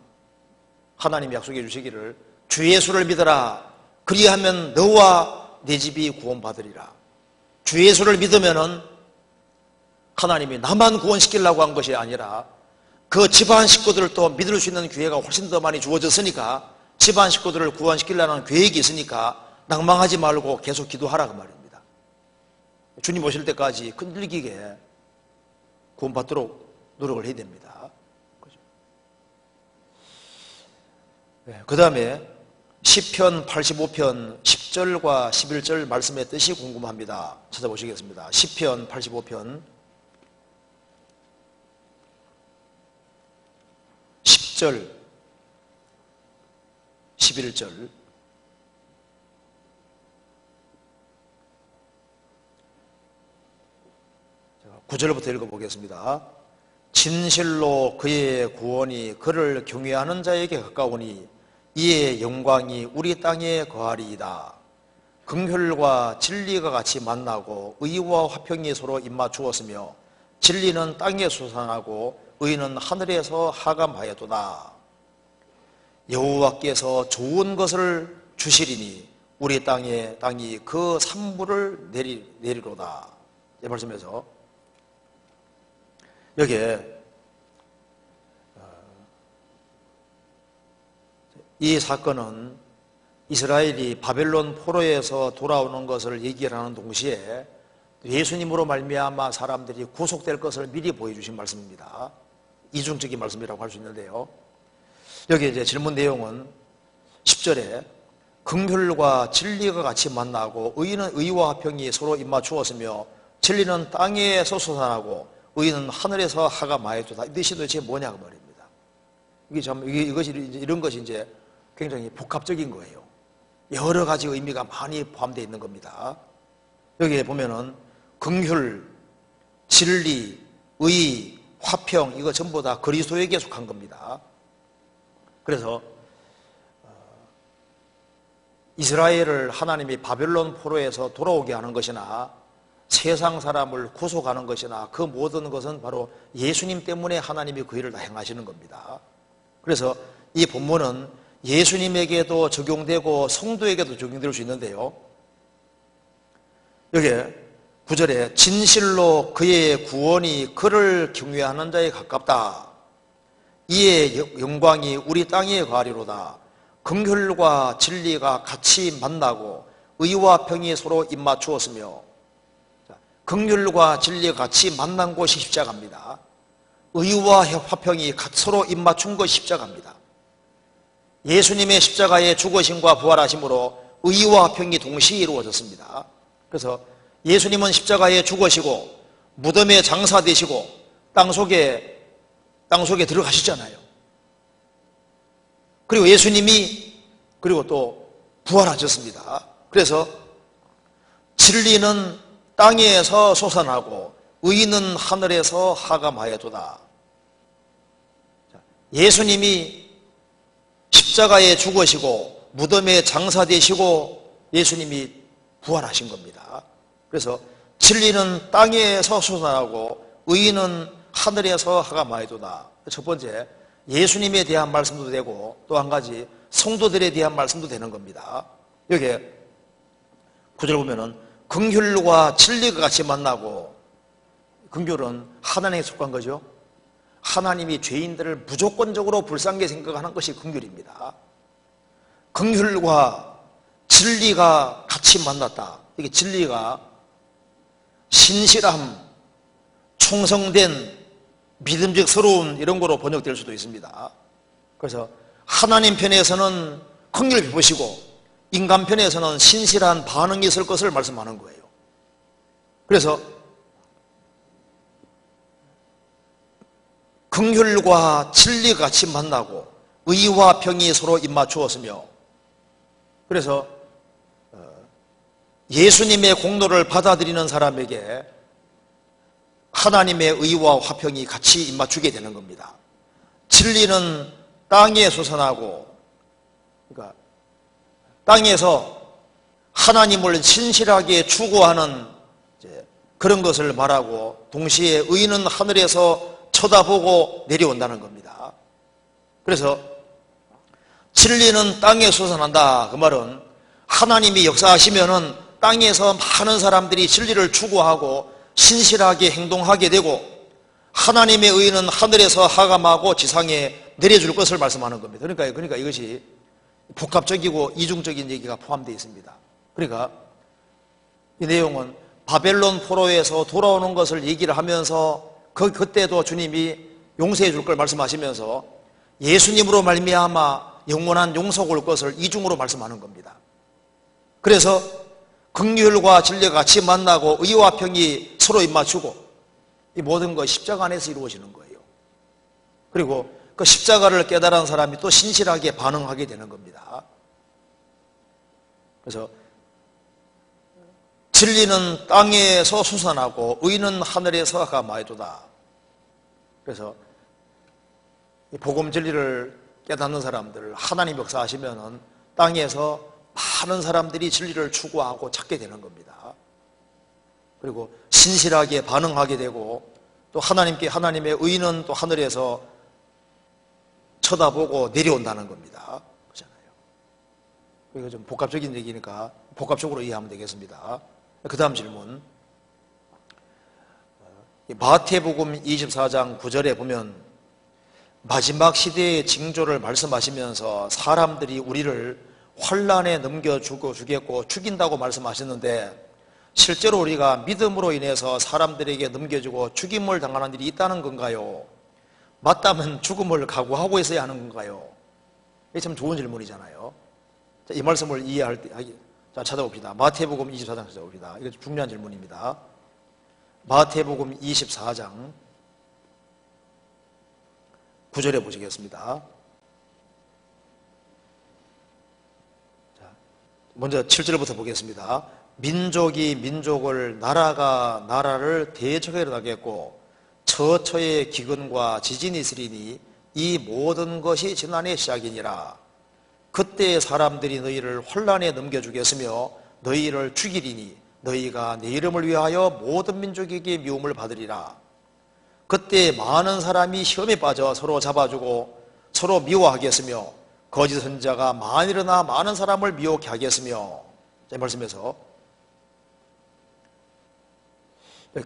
하나님이 약속해 주시기를 주 예수를 믿어라. 그리하면 너와 네 집이 구원받으리라. 주 예수를 믿으면은 하나님이 나만 구원시키려고 한 것이 아니라 그 집안 식구들도 믿을 수 있는 기회가 훨씬 더 많이 주어졌으니까 집안 식구들을 구원시키려는 계획이 있으니까 낭망하지 말고 계속 기도하라 그 말입니다. 주님 오실 때까지 끈질기게 구원받도록 노력을 해야 됩니다. 그 다음에 시편 85편 10절과 11절 말씀의 뜻이 궁금합니다. 찾아보시겠습니다. 시편 85편 10절 11절 9절부터 읽어보겠습니다. 진실로 그의 구원이 그를 경외하는 자에게 가까우니 이의 영광이 우리 땅에 거하리이다. 긍휼과 진리가 같이 만나고 의와 화평이 서로 입맞추었으며 진리는 땅에 솟아나고 의는 하늘에서 하감하였도다. 여호와께서 좋은 것을 주시리니 우리 땅이 그 산물을 내리로다. 이 말씀에서 여기에 이 사건은 이스라엘이 바벨론 포로에서 돌아오는 것을 얘기를 하는 동시에 예수님으로 말미암아 사람들이 구속될 것을 미리 보여주신 말씀입니다. 이중적인 말씀이라고 할 수 있는데요. 여기 이제 질문 내용은 10절에 긍휼과 진리가 같이 만나고 의는 의와 화평이 서로 입맞추었으며 진리는 땅에서 솟아나고 의는 하늘에서 하가 마에도다. 이 뜻이 도대체 뭐냐 그 말입니다. 이것이 이런 것이 이제 굉장히 복합적인 거예요. 여러 가지 의미가 많이 포함되어 있는 겁니다. 여기에 보면은 긍휼, 진리, 의, 화평 이거 전부 다 그리스도에게 속한 겁니다. 그래서 이스라엘을 하나님이 바벨론 포로에서 돌아오게 하는 것이나 세상 사람을 구속하는 것이나 그 모든 것은 바로 예수님 때문에 하나님이 그 일을 다 행하시는 겁니다. 그래서 이 본문은 예수님에게도 적용되고 성도에게도 적용될 수 있는데요. 여기에 9절에 진실로 그의 구원이 그를 경외하는 자에 가깝다. 이의 영광이 우리 땅에 거하리로다. 긍휼과 진리가 같이 만나고 의와 평이 서로 입맞추었으며, 긍휼과 진리가 같이 만난 곳이 십자가입니다. 의와 화평이 서로 입맞춘 것이 십자가입니다. 예수님의 십자가의 죽으심과 부활하심으로 의와 화평이 동시에 이루어졌습니다. 그래서 예수님은 십자가에 죽으시고 무덤에 장사되시고 땅속에 들어가시잖아요. 그리고 예수님이 그리고 또 부활하셨습니다. 그래서 진리는 땅에서 솟아나고 의는 하늘에서 하감하여도다. 예수님이 십자가에 죽으시고 무덤에 장사되시고 예수님이 부활하신 겁니다. 그래서 진리는 땅에서 솟아나고 의는 하늘에서 하감하여도다. 첫 번째, 예수님에 대한 말씀도 되고 또 한 가지 성도들에 대한 말씀도 되는 겁니다. 여기에 9절 보면은 긍휼과 진리가 같이 만나고, 긍휼은 하나님에 속한 거죠. 하나님이 죄인들을 무조건적으로 불쌍하게 생각하는 것이 긍휼입니다. 긍휼과 진리가 같이 만났다. 이게 진리가 신실함, 충성된 믿음직스러운 이런 거로 번역될 수도 있습니다. 그래서 하나님 편에서는 긍휼을 베푸시고 인간 편에서는 신실한 반응이 있을 것을 말씀하는 거예요. 그래서 긍휼과 진리가 같이 만나고 의와 평이 서로 입맞추었으며, 그래서 예수님의 공로를 받아들이는 사람에게 하나님의 의와 화평이 같이 입맞추게 되는 겁니다. 진리는 땅에 솟아나고, 그러니까 땅에서 하나님을 신실하게 추구하는 그런 것을 말하고, 동시에 의는 하늘에서 쳐다보고 내려온다는 겁니다. 그래서 진리는 땅에 솟아난다. 그 말은 하나님이 역사하시면은 땅에서 많은 사람들이 진리를 추구하고 신실하게 행동하게 되고, 하나님의 의는 하늘에서 하감하고 지상에 내려줄 것을 말씀하는 겁니다. 그러니까 이것이 복합적이고 이중적인 얘기가 포함되어 있습니다. 그러니까 이 내용은 바벨론 포로에서 돌아오는 것을 얘기를 하면서 그때도 주님이 용서해 줄 걸 말씀하시면서 예수님으로 말미암아 영원한 용서가 올 것을 이중으로 말씀하는 겁니다. 그래서 긍휼과 진리가 같이 만나고 의와 평이 서로 입맞추고, 이 모든 것이 십자가 안에서 이루어지는 거예요. 그리고 그 십자가를 깨달은 사람이 또 신실하게 반응하게 되는 겁니다. 그래서 진리는 땅에서 솟아나고 의는 하늘에서 하감하여도다. 그래서 이 복음 진리를 깨닫는 사람들, 하나님 역사하시면은 땅에서 많은 사람들이 진리를 추구하고 찾게 되는 겁니다. 그리고 신실하게 반응하게 되고, 또 하나님의 의는 또 하늘에서 쳐다보고 내려온다는 겁니다. 그렇잖아요. 이거 좀 복합적인 얘기니까 복합적으로 이해하면 되겠습니다. 그 다음 질문. 마태복음 24장 9절에 보면 마지막 시대의 징조를 말씀하시면서 사람들이 우리를 환란에 넘겨주겠고 죽인다고 말씀하셨는데, 실제로 우리가 믿음으로 인해서 사람들에게 넘겨주고 죽임을 당하는 일이 있다는 건가요? 맞다면 죽음을 각오하고 있어야 하는 건가요? 이게 참 좋은 질문이잖아요. 자, 이 말씀을 이해할 때, 자, 찾아봅시다. 마태복음 24장 찾아봅시다. 이거 중요한 질문입니다. 마태복음 24장 9절에 보시겠습니다. 자, 먼저 7절부터 보겠습니다. 민족이 민족을, 나라가 나라를 대적하여 나겠고 처처의 기근과 지진이 있으리니 이 모든 것이 지난해 시작이니라. 그때 사람들이 너희를 환란에 넘겨주겠으며 너희를 죽이리니 너희가 내 이름을 위하여 모든 민족에게 미움을 받으리라. 그때 많은 사람이 시험에 빠져 서로 잡아주고 서로 미워하겠으며 거짓 선지자가 많이 일어나 많은 사람을 미혹해 하겠으며. 이 말씀에서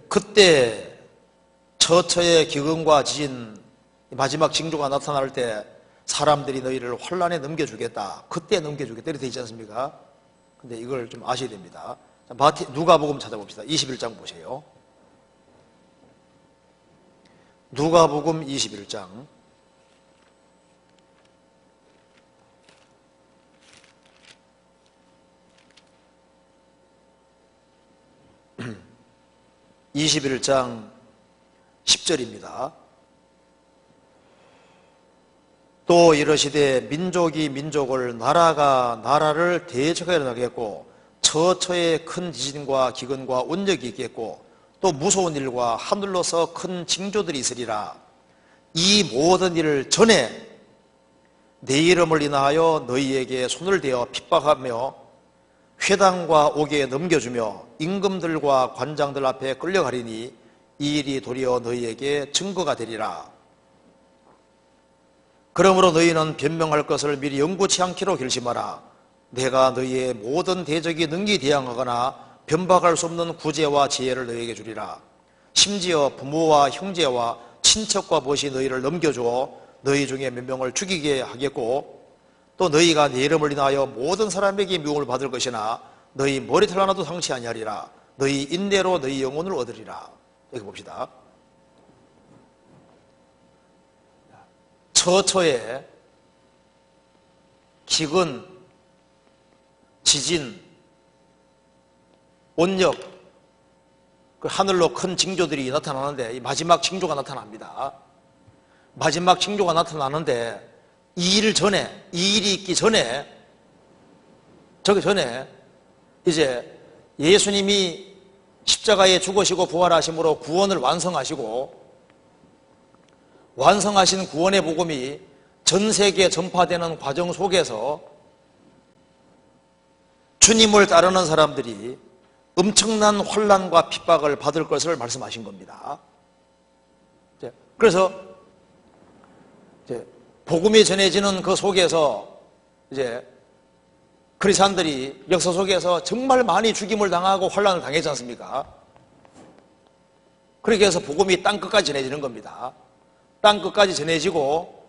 그때 처처의 기근과 지진, 마지막 징조가 나타날 때 사람들이 너희를 환란에 넘겨주겠다. 그때 넘겨주겠다. 이렇게 되어 있지 않습니까? 근데 이걸 좀 아셔야 됩니다. 누가복음 찾아봅시다. 21장 보세요. 누가복음 21장 21장 10절입니다. 또 이르시되 민족이 민족을, 나라가 나라를 대적하여 나겠고 처처의 큰 지진과 기근과 온역이 있겠고 또 무서운 일과 하늘로서 큰 징조들이 있으리라. 이 모든 일을 전에 내 이름을 인하여 너희에게 손을 대어 핍박하며 회당과 옥에 넘겨주며 임금들과 관장들 앞에 끌려가리니 이 일이 도리어 너희에게 증거가 되리라. 그러므로 너희는 변명할 것을 미리 영구치 않기로 결심하라. 내가 너희의 모든 대적이 능히 대항하거나 변박할 수 없는 구제와 지혜를 너희에게 주리라. 심지어 부모와 형제와 친척과 벗이 너희를 넘겨주어 너희 중에 몇 명을 죽이게 하겠고 또 너희가 내 이름을 인하여 모든 사람에게 미움을 받을 것이나 너희 머리털 하나도 상치 아니하리라. 너희 인내로 너희 영혼을 얻으리라. 여기 봅시다. 처처에 기근, 지진, 온역, 그 하늘로 큰 징조들이 나타나는데 이 마지막 징조가 나타납니다. 마지막 징조가 나타나는데 이 일이 있기 전에, 저기 전에 이제 예수님이 십자가에 죽으시고 부활하심으로 구원을 완성하시고 완성하신 구원의 복음이 전 세계에 전파되는 과정 속에서 주님을 따르는 사람들이 엄청난 환난과 핍박을 받을 것을 말씀하신 겁니다. 그래서 복음이 전해지는 그 속에서 이제 그리스도인들이 역사 속에서 정말 많이 죽임을 당하고 환난을 당했지 않습니까? 그렇게 해서 복음이 땅끝까지 전해지는 겁니다. 땅끝까지 전해지고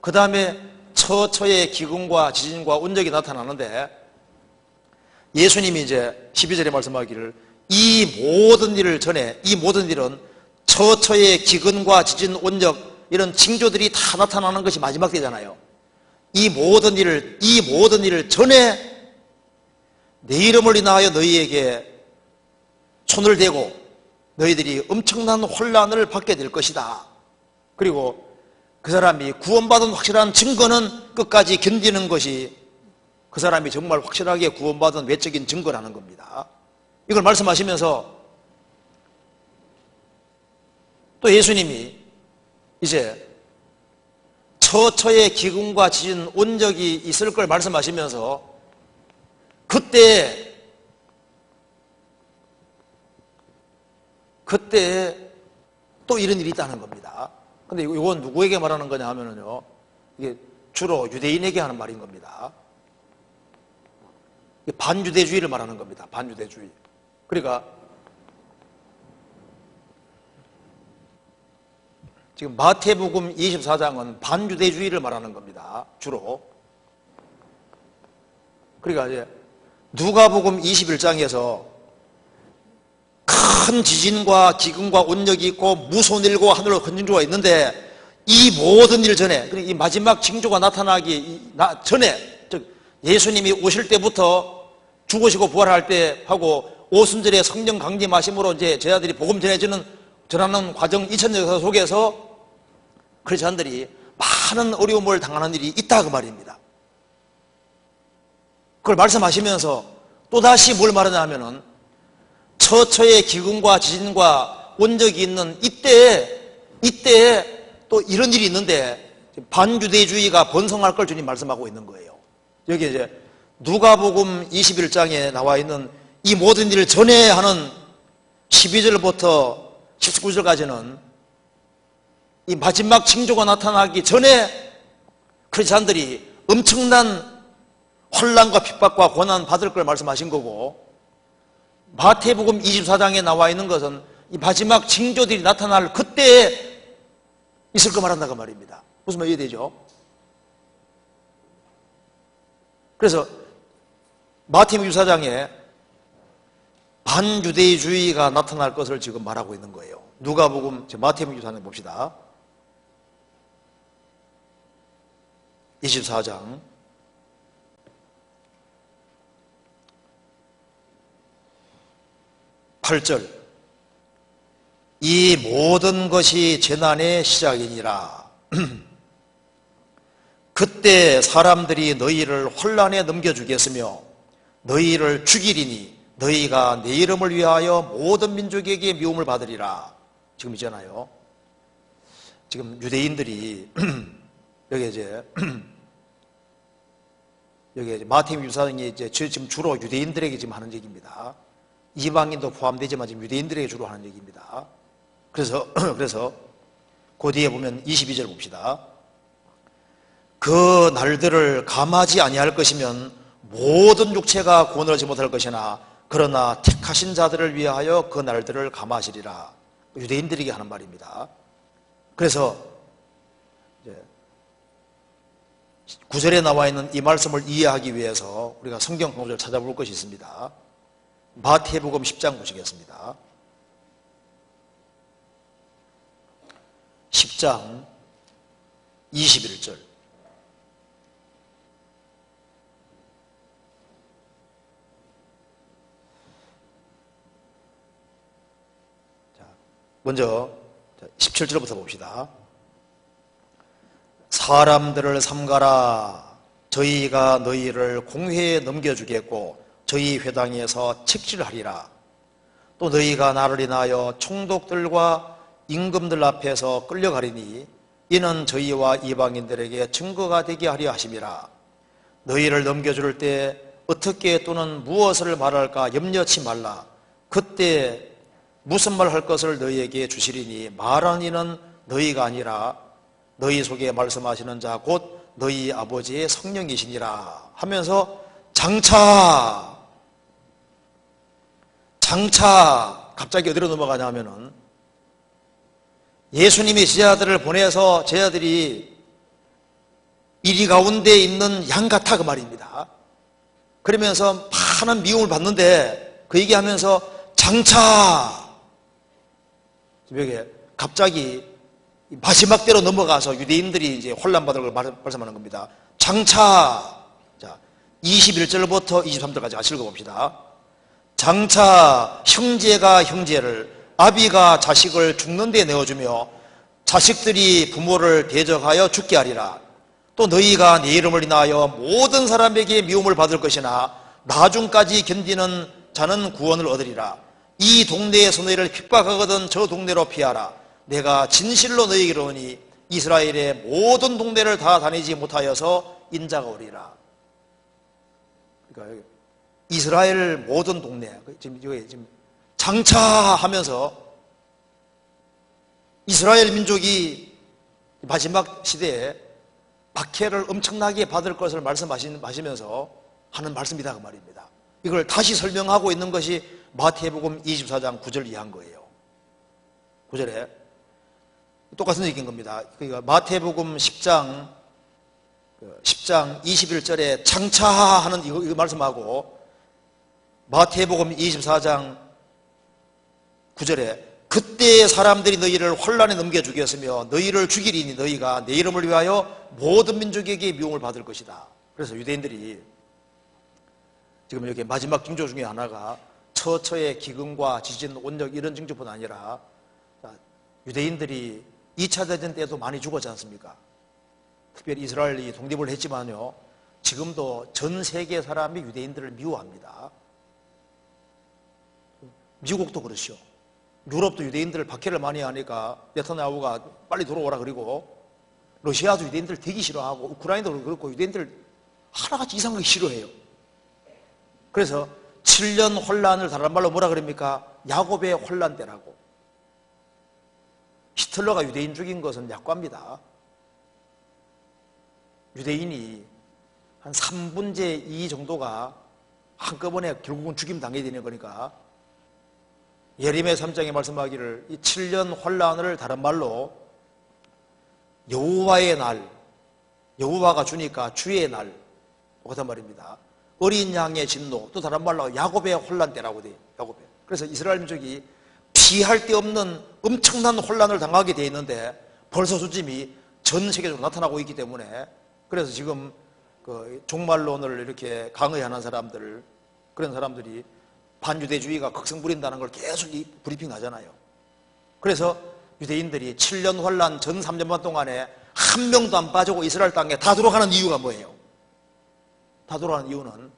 그 다음에 처처의 기근과 지진과 온역이 나타나는데 예수님이 이제 12절에 말씀하기를 이 모든 일을 전에, 이 모든 일은 처처의 기근과 지진, 온역 이런 징조들이 다 나타나는 것이 마지막 때잖아요. 이 모든 일을 전에 내 이름을 인하여 너희에게 손을 대고 너희들이 엄청난 혼란을 받게 될 것이다. 그리고 그 사람이 구원받은 확실한 증거는 끝까지 견디는 것이 그 사람이 정말 확실하게 구원받은 외적인 증거라는 겁니다. 이걸 말씀하시면서 또 예수님이 이제 처처의 기근과 지진, 온역이 있을 걸 말씀하시면서 그때 또 이런 일이 있다는 겁니다. 근데 이건 누구에게 말하는 거냐 하면은요, 이게 주로 유대인에게 하는 말인 겁니다. 반유대주의를 말하는 겁니다. 반유대주의. 그러니까 지금 마태복음 24장은 반유대주의를 말하는 겁니다. 주로. 그러니까 이제 누가복음 21장에서 큰 지진과 기근과 온역이 있고 무소일고 하늘로 흔진조가 있는데 이 모든 일 전에, 이 마지막 징조가 나타나기 전에, 즉 예수님이 오실 때부터 죽으시고 부활할 때 하고 오순절에 성령 강림하심으로 이제 제자들이 복음 전하는 과정 2000년 역사 속에서 크리스찬들이 많은 어려움을 당하는 일이 있다 그 말입니다. 그걸 말씀하시면서 또다시 뭘 말하냐 하면은 처처의 기근과 지진과 온적이 있는 이때에 또 이런 일이 있는데 반유대주의가 번성할 걸 주님 말씀하고 있는 거예요. 여기 이제 누가복음 21장에 나와 있는 이 모든 일을 전에 하는 12절부터 19절까지는 이 마지막 징조가 나타나기 전에 크리스찬들이 엄청난 환난과 핍박과 고난 받을 걸 말씀하신 거고, 마태복음 24장에 나와 있는 것은 이 마지막 징조들이 나타날 그때에 있을 거 말한다고 말입니다. 무슨 말 이해되죠? 그래서 마태복음 24장에 반유대주의가 나타날 것을 지금 말하고 있는 거예요. 누가복음, 마태복음 24장 봅시다. 24장 8절, 이 모든 것이 재난의 시작이니라. 그때 사람들이 너희를 혼란에 넘겨주겠으며 너희를 죽이리니 너희가 내 이름을 위하여 모든 민족에게 미움을 받으리라. 지금 있잖아요. 지금 유대인들이 여기 이제 마태복음 24장이 이제 지금 주로 유대인들에게 지금 하는 얘기입니다. 이방인도 포함되지만 지금 유대인들에게 주로 하는 얘기입니다. 그래서 그 뒤에 보면 22절 봅시다. 그 날들을 감하지 아니할 것이면 모든 육체가 구원을 얻지 못할 것이나 그러나 택하신 자들을 위하여 그 날들을 감하시리라. 유대인들에게 하는 말입니다. 그래서 9절에 나와 있는 이 말씀을 이해하기 위해서 우리가 성경 강조를 찾아볼 것이 있습니다. 마태복음 10장 보시겠습니다. 10장 21절. 먼저 17절부터 봅시다. 사람들을 삼가라. 저희가 너희를 공회에 넘겨주겠고 저희 회당에서 책질하리라. 또 너희가 나를 인하여 총독들과 임금들 앞에서 끌려가리니 이는 저희와 이방인들에게 증거가 되게 하려 하심이라. 너희를 넘겨줄 때 어떻게 또는 무엇을 말할까 염려치 말라. 그때 무슨 말 할 것을 너희에게 주시리니 말하는 이는 너희가 아니라 너희 속에 말씀하시는 자 곧 너희 아버지의 성령이시니라 하면서 장차 갑자기 어디로 넘어가냐 하면은 예수님이 제자들을 보내서 제자들이 이리 가운데 있는 양 같아 그 말입니다. 그러면서 많은 미움을 받는데 그 얘기하면서 장차 여기 갑자기 마지막 때로 넘어가서 유대인들이 이제 혼란받을 걸 말씀하는 겁니다. 장차, 자 21절부터 23절까지 같이 읽어봅시다. 장차 형제가 형제를, 아비가 자식을 죽는 데 내어주며 자식들이 부모를 대적하여 죽게 하리라. 또 너희가 내 이름을 인하여 모든 사람에게 미움을 받을 것이나 나중까지 견디는 자는 구원을 얻으리라. 이 동네에서 너희를 핍박하거든 저 동네로 피하라. 내가 진실로 너희에게 이르노니 이스라엘의 모든 동네를 다 다니지 못하여서 인자가 오리라. 그러니까 이스라엘 모든 동네, 지금 장차 하면서 이스라엘 민족이 마지막 시대에 박해를 엄청나게 받을 것을 말씀하시면서 하는 말씀이다 그 말입니다. 이걸 다시 설명하고 있는 것이 마태복음 24장 9절 이하인 거예요. 9절에 똑같은 얘기인 겁니다. 그러니까 마태복음 10장 21절에 장차하는 이거 말씀하고 마태복음 24장 9절에 그때 사람들이 너희를 혼란에 넘겨 주겠으며 너희를 죽이리니 너희가 내 이름을 위하여 모든 민족에게 미움을 받을 것이다. 그래서 유대인들이 지금 이렇게 마지막 징조 중에 하나가 처처의 기근과 지진, 온역 이런 징조뿐 아니라 유대인들이 2차 대전 때도 많이 죽었지 않습니까? 특별히 이스라엘이 독립을 했지만요, 지금도 전 세계 사람이 유대인들을 미워합니다. 미국도 그렇죠. 유럽도 유대인들을 박해를 많이 하니까 네타냐후가 빨리 돌아오라 그리고 러시아도 유대인들 되게 싫어하고 우크라이나도 그렇고 유대인들 하나같이 이상하게 싫어해요. 그래서 7년 혼란을 다른 말로 뭐라 그럽니까? 야곱의 혼란 때라고. 히틀러가 유대인 죽인 것은 약과입니다. 유대인이 한 3분의 2 정도가 한꺼번에 결국은 죽임 당해야 되는 거니까 예레미야 3장에 말씀하기를 이 7년 혼란을 다른 말로 여호와의 날, 여호와가 주니까 주의 날 똑같은 말입니다. 어린 양의 진노, 또 다른 말로 야곱의 혼란 때라고 돼요. 야곱의. 그래서 이스라엘 민족이 피할 데 없는 엄청난 혼란을 당하게 돼 있는데 벌써 수침이 전 세계적으로 나타나고 있기 때문에 그래서 지금 그 종말론을 이렇게 강의하는 사람들, 그런 사람들이 반유대주의가 극성 부린다는 걸 계속 브리핑 하잖아요. 그래서 유대인들이 7년 혼란 전 3년 반 동안에 한 명도 안 빠지고 이스라엘 땅에 다 들어가는 이유가 뭐예요? 다 들어가는 이유는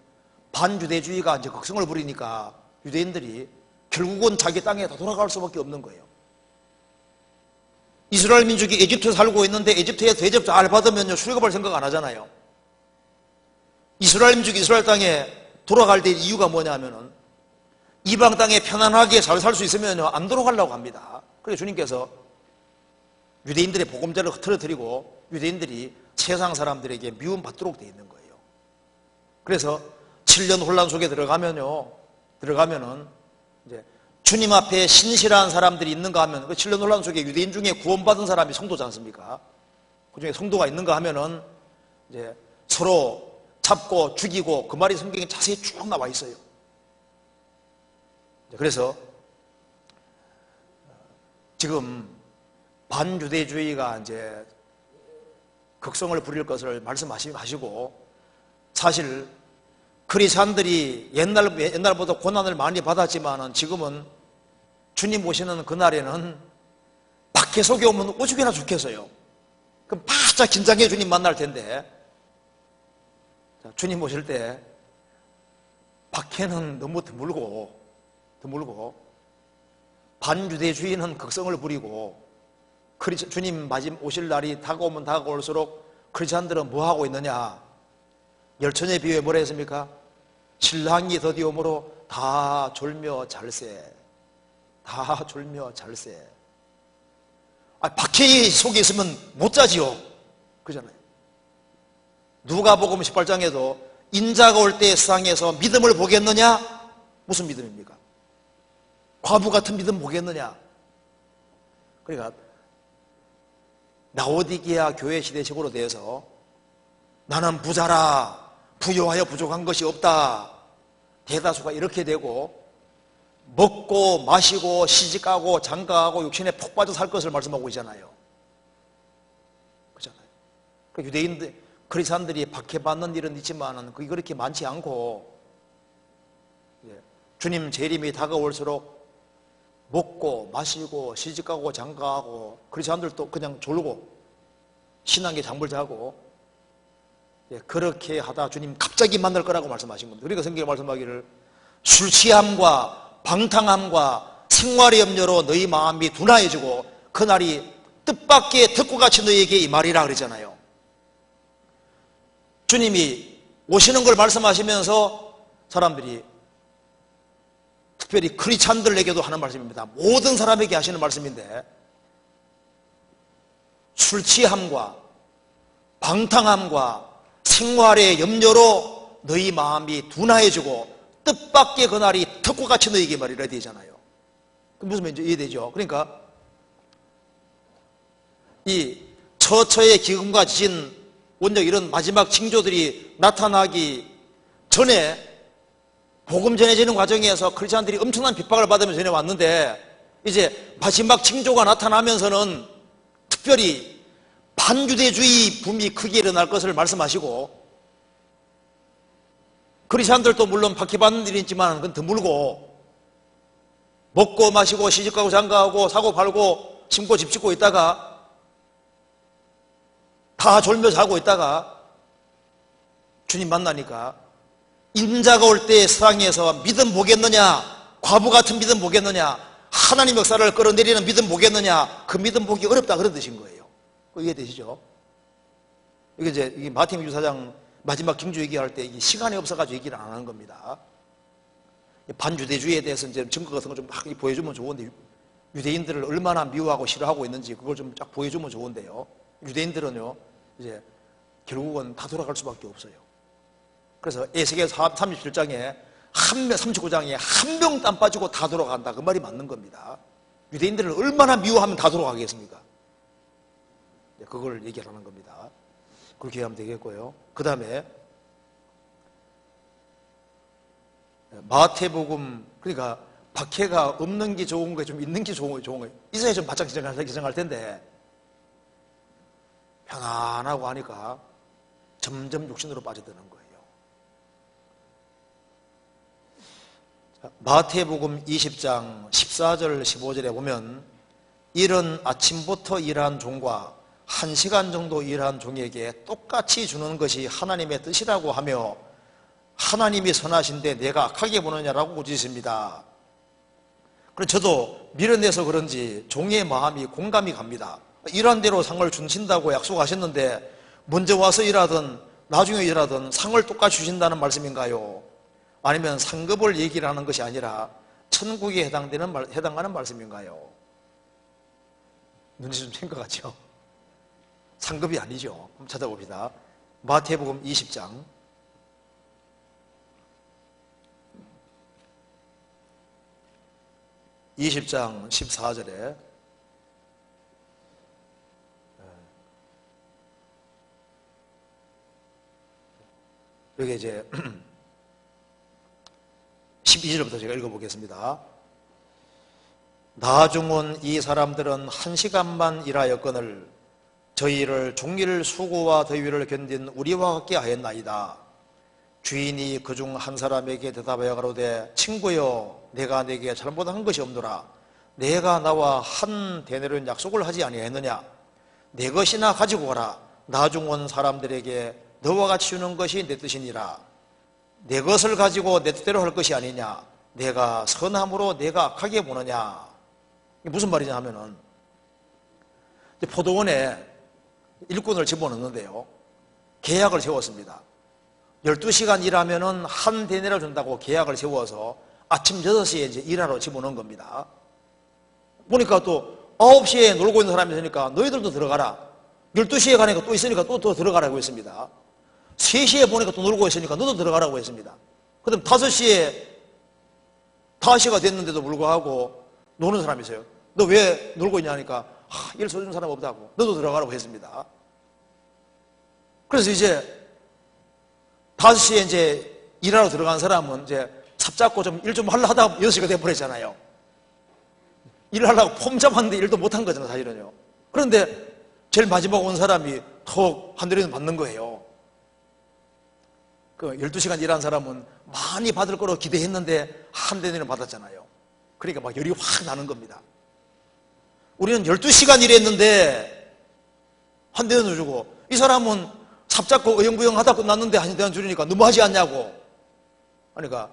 반유대주의가 이제 극성을 부리니까 유대인들이 결국은 자기 땅에 다 돌아갈 수밖에 없는 거예요. 이스라엘 민족이 이집트에 살고 있는데 이집트에 대접 잘 받으면요 출애굽할 생각 안 하잖아요. 이스라엘 민족이 이스라엘 땅에 돌아갈 때 이유가 뭐냐면은 이방 땅에 편안하게 잘 살 수 있으면요 안 돌아가려고 합니다. 그래서 주님께서 유대인들의 복음자를 흐트러뜨리고 유대인들이 세상 사람들에게 미움받도록 되어 있는 거예요. 그래서 7년 혼란 속에 들어가면은 이제 주님 앞에 신실한 사람들이 있는가 하면 그 7년 혼란 속에 유대인 중에 구원받은 사람이 성도지 않습니까? 그 중에 성도가 있는가 하면은 이제 서로 잡고 죽이고 그 말이 성경에 자세히 쭉 나와 있어요. 그래서 지금 반유대주의가 이제 극성을 부릴 것을 말씀하시고 사실 크리스찬들이 옛날보다 고난을 많이 받았지만은 지금은 주님 오시는 그날에는 박해 속에 오면 오죽이나 좋겠어요. 그럼 바짝 긴장해 주님 만날 텐데 주님 오실 때 박해는 너무 드물고 반유대주의는 극성을 부리고 주님 마지막 오실 날이 다가오면 다가올수록 크리스찬들은 뭐 하고 있느냐? 열처녀의 비유에 뭐라 했습니까? 신랑이 더디오므로 다 졸며 잘세. 다 졸며 잘세. 박해 속에 있으면 못 자지요. 그잖아요. 누가복음 18장에도 인자가 올 때 세상에서 믿음을 보겠느냐? 무슨 믿음입니까? 과부 같은 믿음 보겠느냐? 그러니까 라오디게아 교회 시대식으로 돼서 나는 부자라 부여하여 부족한 것이 없다. 대다수가 이렇게 되고 먹고 마시고 시집가고 장가가고 육신에 푹 빠져 살 것을 말씀하고 있잖아요. 그렇잖아요. 그러니까 유대인들, 크리스찬들이 박해받는 일은 있지만은 그게 그렇게 많지 않고 주님 재림이 다가올수록 먹고 마시고 시집가고 장가가고 크리스찬들도 그냥 졸고 신앙의 장물 자고 그렇게 하다 주님 갑자기 만날 거라고 말씀하신 겁니다. 그러니까 성경에 말씀하기를 술 취함과 방탕함과 생활의 염려로 너희 마음이 둔하여지고 그날이 뜻밖의 득고같이 너희에게 이 말이라 그러잖아요. 주님이 오시는 걸 말씀하시면서 사람들이 특별히 크리스찬들에게도 하는 말씀입니다. 모든 사람에게 하시는 말씀인데 술 취함과 방탕함과 생활의 염려로 너희 마음이 둔하여지고 뜻밖의 그날이 턱과같이 너희에게 말이라 되잖아요. 무슨 말인지 이해되죠? 그러니까 이 처처의 기근과 지진, 원적 이런 마지막 징조들이 나타나기 전에 복음 전해지는 과정에서 크리스찬들이 엄청난 핍박을 받으면서 전해왔는데 이제 마지막 징조가 나타나면서는 특별히 반유대주의 붐이 크게 일어날 것을 말씀하시고, 크리스찬들도 물론 박해받는 일이 있지만 그건 드물고 먹고 마시고 시집가고 장가하고 사고 팔고 심고 집 짓고 있다가 다 졸며 자고 있다가 주님 만나니까 인자가 올 때 세상에서 믿음 보겠느냐, 과부 같은 믿음 보겠느냐, 하나님 역사를 끌어내리는 믿음 보겠느냐, 그 믿음 보기 어렵다 그런 뜻인 거예요. 이해되시죠? 이게 이제 마태복음 24장 마지막 징조 얘기할 때 시간이 없어가지고 얘기를 안 하는 겁니다. 반유대주의에 대해서 이제 증거 같은 거 좀 막 보여주면 좋은데, 유대인들을 얼마나 미워하고 싫어하고 있는지 그걸 좀 쫙 보여주면 좋은데요. 유대인들은요, 이제 결국은 다 돌아갈 수밖에 없어요. 그래서 에스겔서 37장에 39장에 한 명 땀 빠지고 다 돌아간다, 그 말이 맞는 겁니다. 유대인들을 얼마나 미워하면 다 돌아가겠습니까? 그걸 얘기하는 겁니다. 그렇게 하면 되겠고요. 그 다음에 마태복음, 그러니까 박해가 없는 게 좋은 거예요, 좀 있는 게 좋은 거예요. 있어야 좀 바짝 기정할 텐데 편안하고 하니까 점점 육신으로 빠져드는 거예요. 마태복음 20장 14절 15절에 보면, 이른 아침부터 일한 종과 1시간 정도 일한 종에게 똑같이 주는 것이 하나님의 뜻이라고 하며, 하나님이 선하신데 내가 악하게 보느냐라고 꾸짖습니다. 그래서 저도 밀어내서 그런지 종의 마음이 공감이 갑니다. 일한 대로 상을 주신다고 약속하셨는데 먼저 와서 일하든 나중에 일하든 상을 똑같이 주신다는 말씀인가요? 아니면 상급을 얘기를 하는 것이 아니라 천국에 해당하는 말씀인가요? 눈이 좀 챈 것 같죠? 상급이 아니죠. 한번 찾아봅시다. 마태복음 20장 14절에 여기 이제 12절부터 제가 읽어보겠습니다. 나중은 이 사람들은 1시간만 일하였거늘 저희를 종일 수고와 더위를 견딘 우리와 같게 하였나이다. 주인이 그중 한 사람에게 대답하여 가로되, 친구여, 내가 내게 잘못한 것이 없노라. 내가 나와 한 데나리온 약속을 하지 아니하였느냐? 내 것이나 가지고 가라. 나중 온 사람들에게 너와 같이 주는 것이 내 뜻이니라. 내 것을 가지고 내 뜻대로 할 것이 아니냐? 내가 선함으로 내가 악하게 보느냐? 이게 무슨 말이냐 하면은, 포도원에 일꾼을 집어넣는데요, 계약을 세웠습니다. 12시간 일하면은 한 데나리온을 준다고 계약을 세워서 아침 6시에 이제 일하러 집어넣은 겁니다. 보니까 또 9시에 놀고 있는 사람이 있으니까 너희들도 들어가라. 12시에 가니까 또 있으니까 또 들어가라고 했습니다. 3시에 보니까 또 놀고 있으니까 너도 들어가라고 했습니다. 그 다음 5시에 5시가 됐는데도 불구하고 노는 사람이 있어요. 너 왜 놀고 있냐 하니까 일 써주는 사람 없다고. 너도 들어가라고 했습니다. 그래서 이제 5시에 이제 일하러 들어간 사람은 이제 삽잡고 좀 일 좀 하려 하다가 6시가 돼버렸잖아요. 일을 하려고 폼 잡았는데 일도 못한 거잖아요, 사실은요. 그런데 제일 마지막 온 사람이 톡 한 대리는 받는 거예요. 그 12시간 일한 사람은 많이 받을 거로 기대했는데 한 대리는 받았잖아요. 그러니까 막 열이 확 나는 겁니다. 우리는 12시간 일했는데 한 대리는 주고, 이 사람은 삽잡고 어영부영 하다 끝났는데 한 대리는 주니까 너무하지 않냐고. 그러니까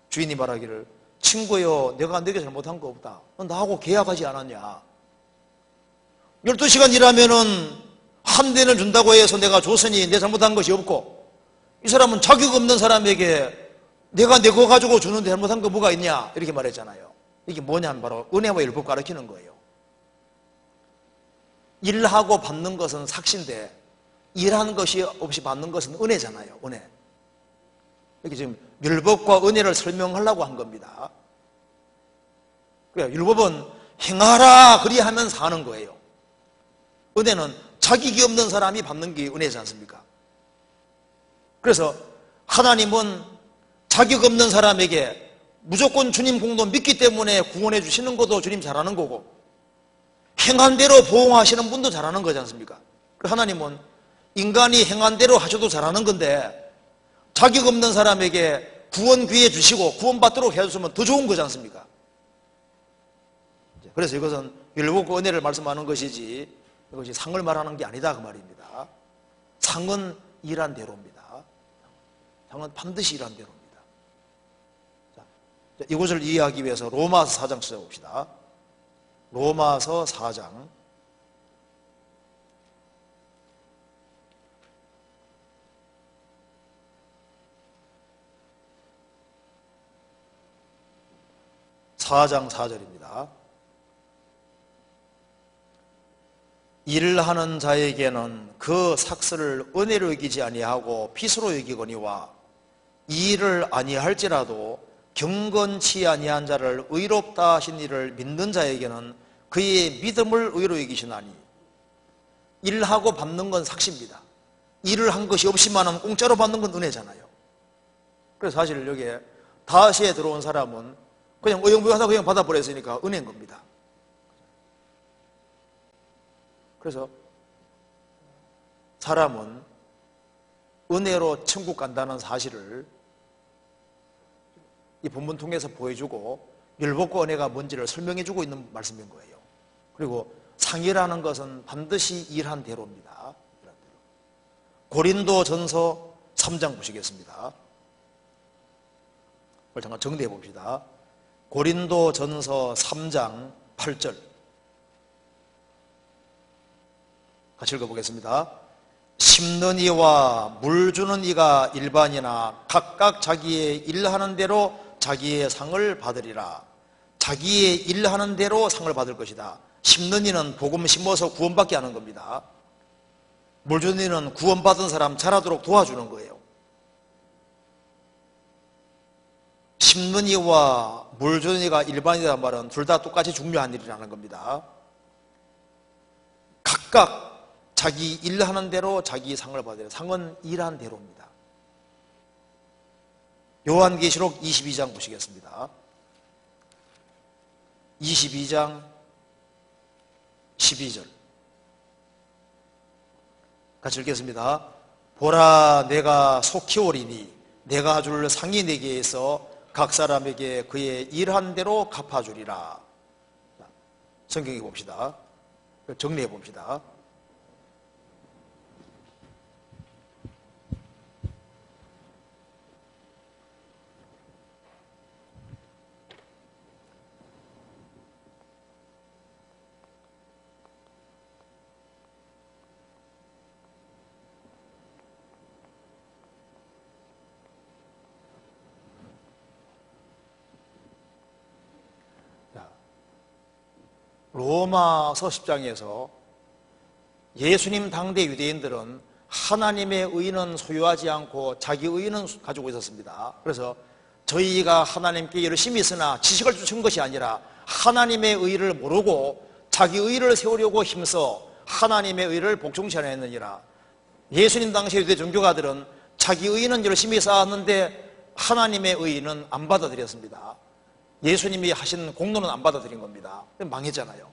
주인이 말하기를, 친구여, 내가 내게 잘못한 거 없다. 너 나하고 계약하지 않았냐? 12시간 일하면은 한 대는 준다고 해서 내가 줬으니 내 잘못한 것이 없고, 이 사람은 자격 없는 사람에게 내가 내 거 가지고 주는데 잘못한 거 뭐가 있냐? 이렇게 말했잖아요. 이게 뭐냐면 바로 은혜와 율법 가르치는 거예요. 일하고 받는 것은 삭신데 일하는 것이 없이 받는 것은 은혜잖아요. 은혜. 이렇게 지금 율법과 은혜를 설명하려고 한 겁니다. 그래요. 율법은 행하라 그리하면 사는 거예요. 은혜는 자격이 없는 사람이 받는 게 은혜지 않습니까? 그래서 하나님은 자격 없는 사람에게 무조건 주님 공도 믿기 때문에 구원해 주시는 것도 주님 잘하는 거고, 행한 대로 보응하시는 분도 잘하는 거지 않습니까? 하나님은 인간이 행한 대로 하셔도 잘하는 건데, 자격 없는 사람에게 구원 기회 주시고 구원받도록 해주시면 더 좋은 거지 않습니까? 그래서 이것은 율법과 은혜를 말씀하는 것이지 이것이 상을 말하는 게 아니다 그 말입니다. 상은 일한 대로입니다. 상은 반드시 일한 대로입니다. 자, 이것을 이해하기 위해서 로마서 4장 찾아봅시다. 로마서 4장 4절입니다. 일을 하는 자에게는 그 삭슬을 은혜로 여기지 아니하고 빚으로 여기거니와 이 일을 아니할지라도 경건치 아니한 자를 의롭다 하신 이를 믿는 자에게는 그의 믿음을 의로 여기시나니. 일하고 받는 건 삭시입니다. 일을 한 것이 없이만은 공짜로 받는 건 은혜잖아요. 그래서 사실 여기에 다시에 들어온 사람은 그냥 의용부하다 그냥 받아버렸으니까 은혜인 겁니다. 그래서 사람은 은혜로 천국 간다는 사실을 이 본문 통해서 보여주고 율법과 은혜가 뭔지를 설명해주고 있는 말씀인 거예요. 그리고 상이라는 것은 반드시 일한 대로입니다. 고린도전서 3장 보시겠습니다. 잠깐 정리해 봅시다. 고린도전서 3장 8절 같이 읽어보겠습니다. 심는 이와 물 주는 이가 일반이나 각각 자기의 일하는 대로 자기의 상을 받으리라. 자기의 일하는 대로 상을 받을 것이다. 심는 이는 복음 심어서 구원받게 하는 겁니다. 물 주는 이는 구원받은 사람 자라도록 도와주는 거예요. 심는 이와 물 주는 이가 일반이라는 말은 둘 다 똑같이 중요한 일이라는 겁니다. 각각 자기 일하는 대로 자기 상을 받으라. 상은 일한 대로입니다. 요한계시록 22장 보시겠습니다. 22장 12절 같이 읽겠습니다. 보라, 내가 속히 오리니 내가 줄 상이 내게 있어 각 사람에게 그의 일한 대로 갚아주리라. 성경에 봅시다. 정리해 봅시다. 로마서 10장에서 예수님 당대 유대인들은 하나님의 의는 소유하지 않고 자기 의는 가지고 있었습니다. 그래서 저희가 하나님께 열심히 있으나 지식을 주신 것이 아니라 하나님의 의를 모르고 자기 의를 세우려고 힘써 하나님의 의를 복종치 않았느니라. 예수님 당시 유대 종교가들은 자기 의는 열심히 쌓았는데 하나님의 의는 안 받아들였습니다. 예수님이 하신 공로는 안 받아들인 겁니다. 망했잖아요.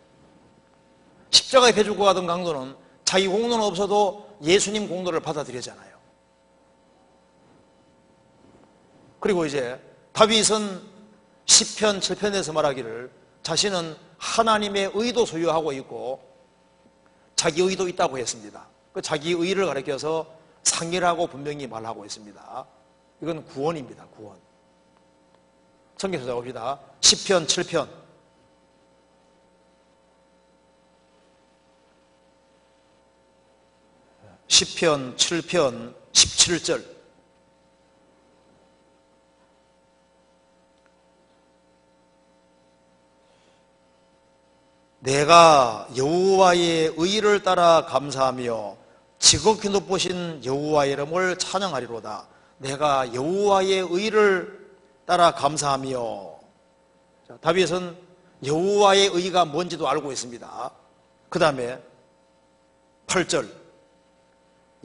십자가에 배주고 가던 강도는 자기 공로는 없어도 예수님 공로를 받아들였잖아요. 그리고 이제 다윗은 시편 7편에서 말하기를 자신은 하나님의 의도 소유하고 있고 자기 의도 있다고 했습니다. 그 자기 의를 가리켜서 상이라고 분명히 말하고 있습니다. 이건 구원입니다. 구원. 성경 찾아봅시다. 시편 7편 시편 7편 17절 내가 여호와의 의를 따라 감사하며 지극히 높으신 여호와의 이름을 찬양하리로다. 내가 여호와의 의를 따라 감사하며. 자, 다윗은 여호와의 의가 뭔지도 알고 있습니다. 그 다음에 8절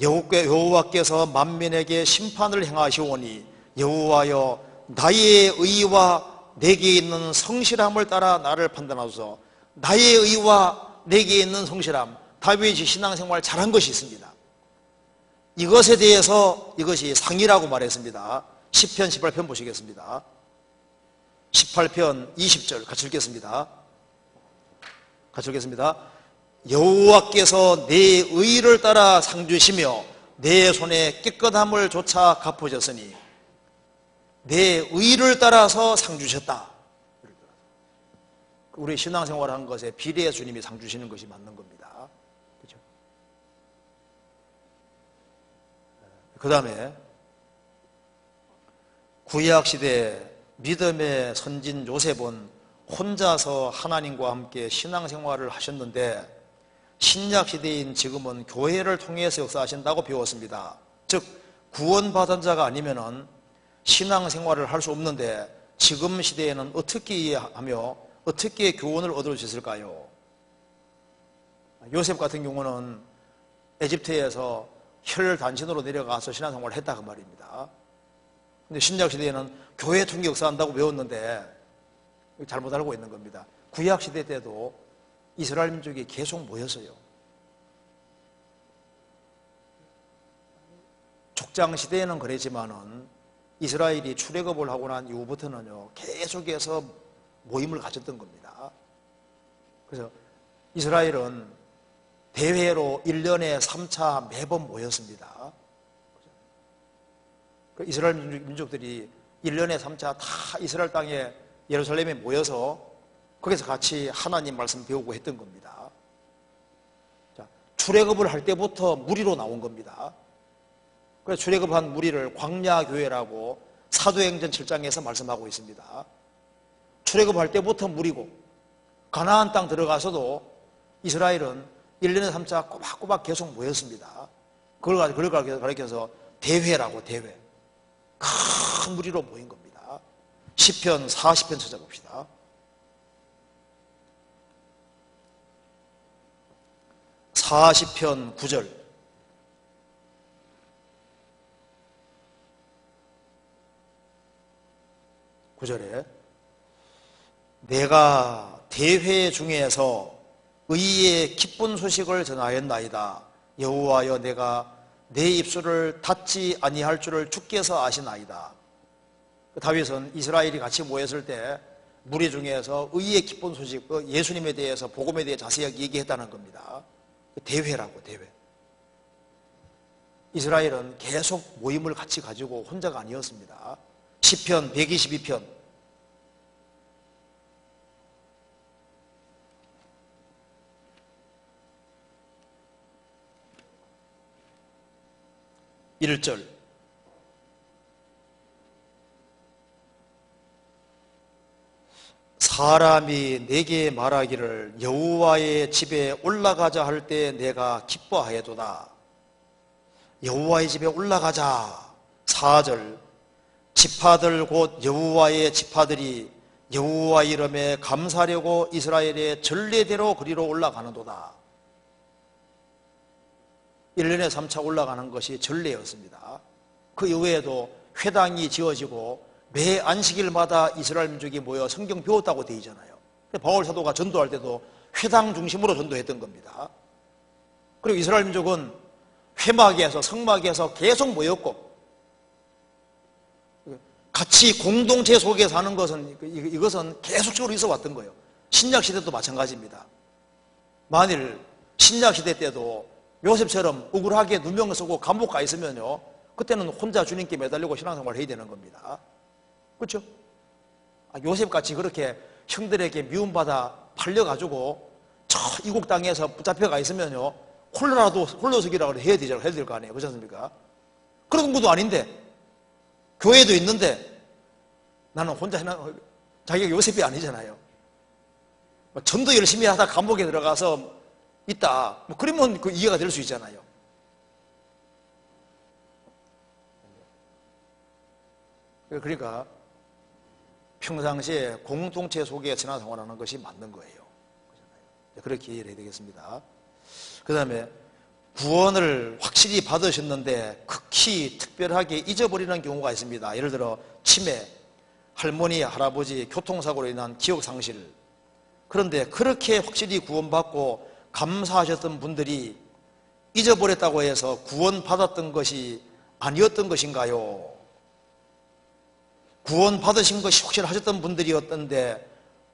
여호와께서 만민에게 심판을 행하시오니 여호와여 나의 의와 내게 있는 성실함을 따라 나를 판단하소서. 나의 의와 내게 있는 성실함, 다윗이 신앙생활 잘한 것이 있습니다. 이것에 대해서 이것이 상이라고 말했습니다. 시편 18편 보시겠습니다. 18편 20절 같이 읽겠습니다. 같이 읽겠습니다. 여호와께서 내 의를 따라 상 주시며 내 손에 깨끗함을 조차 갚으셨으니 내 의를 따라서 상 주셨다. 우리 신앙생활한 것에 비례해 주님이 상 주시는 것이 맞는 겁니다. 그렇죠? 그 다음에 구약시대 믿음의 선진 요셉은 혼자서 하나님과 함께 신앙생활을 하셨는데 신약시대인 지금은 교회를 통해서 역사하신다고 배웠습니다. 즉 구원받은 자가 아니면 신앙생활을 할 수 없는데 지금 시대에는 어떻게 이해하며 어떻게 교훈을 얻을 수 있을까요? 요셉 같은 경우는 에집트에서 혈단신으로 내려가서 신앙생활을 했다 그 말입니다. 근데 신약시대에는 교회 통해 역사한다고 배웠는데 잘못 알고 있는 겁니다. 구약시대 때도 이스라엘 민족이 계속 모였어요. 족장시대에는 그랬지만은 이스라엘이 출애굽을 하고 난 이후부터는요 계속해서 모임을 가졌던 겁니다. 그래서 이스라엘은 대회로 1년에 3차 매번 모였습니다. 이스라엘 민족들이 1년에 3차 다 이스라엘 땅에 예루살렘에 모여서 거기서 같이 하나님 말씀 배우고 했던 겁니다. 자, 출애굽을 할 때부터 무리로 나온 겁니다. 그래서 출애굽한 무리를 광야교회라고 사도행전 7장에서 말씀하고 있습니다. 출애굽할 때부터 무리고 가나안 땅 들어가서도 이스라엘은 1년에 3차 꼬박꼬박 계속 모였습니다. 그걸 가리켜서 대회라고 대회. 큰 무리로 모인 겁니다. 시편 40편 찾아봅시다. (40편) 9절 내가 대회 중에서 의의 기쁜 소식을 전하였나이다. 여호와여 내가 내 입술을 닫지 아니할 줄을 주께서 아시나이다. 다윗은 이스라엘이 같이 모였을 때 무리 중에서 의의 기쁜 소식, 예수님에 대해서 복음에 대해 자세하게 얘기했다는 겁니다. 대회라고 대회. 이스라엘은 계속 모임을 같이 가지고 혼자가 아니었습니다. 시편 122편 1절 사람이 내게 말하기를 여호와의 집에 올라가자 할 때 내가 기뻐하여도다. 여호와의 집에 올라가자. 4절 지파들 곧 여호와의 지파들이 여호와 이름에 감사하려고 이스라엘의 전례대로 그리로 올라가는도다. 1년에 3차 올라가는 것이 전례였습니다. 그 이후에도 회당이 지어지고 매 안식일마다 이스라엘 민족이 모여 성경 배웠다고 되어 있잖아요. 바울 사도가 전도할 때도 회당 중심으로 전도했던 겁니다. 그리고 이스라엘 민족은 회막에서 성막에서 계속 모였고 같이 공동체 속에 사는 것은 이것은 계속적으로 있어 왔던 거예요. 신약시대도 마찬가지입니다. 만일 신약시대 때도 요셉처럼 억울하게 누명 쓰고 감옥 가 있으면요 그때는 혼자 주님께 매달리고 신앙생활을 해야 되는 겁니다. 그렇죠? 요셉같이 그렇게 형들에게 미움받아 팔려가지고 저 이국 땅에서 붙잡혀가 있으면요 홀로서기라고 해야 될 거 아니에요. 그렇지 않습니까? 그런 것도 아닌데 교회도 있는데 나는 혼자 자기가 요셉이 아니잖아요. 전도 열심히 하다 감옥에 들어가서 있다. 그러면 그 이해가 될 수 있잖아요. 그러니까 평상시에 공동체 속에 신앙생활하는 것이 맞는 거예요. 그렇게 이해를 해야 되겠습니다. 그 다음에 구원을 확실히 받으셨는데 극히 특별하게 잊어버리는 경우가 있습니다. 예를 들어 치매, 할머니, 할아버지 교통사고로 인한 기억상실. 그런데 그렇게 확실히 구원받고 감사하셨던 분들이 잊어버렸다고 해서 구원받았던 것이 아니었던 것인가요? 구원받으신 것이 확실하셨던 분들이었던데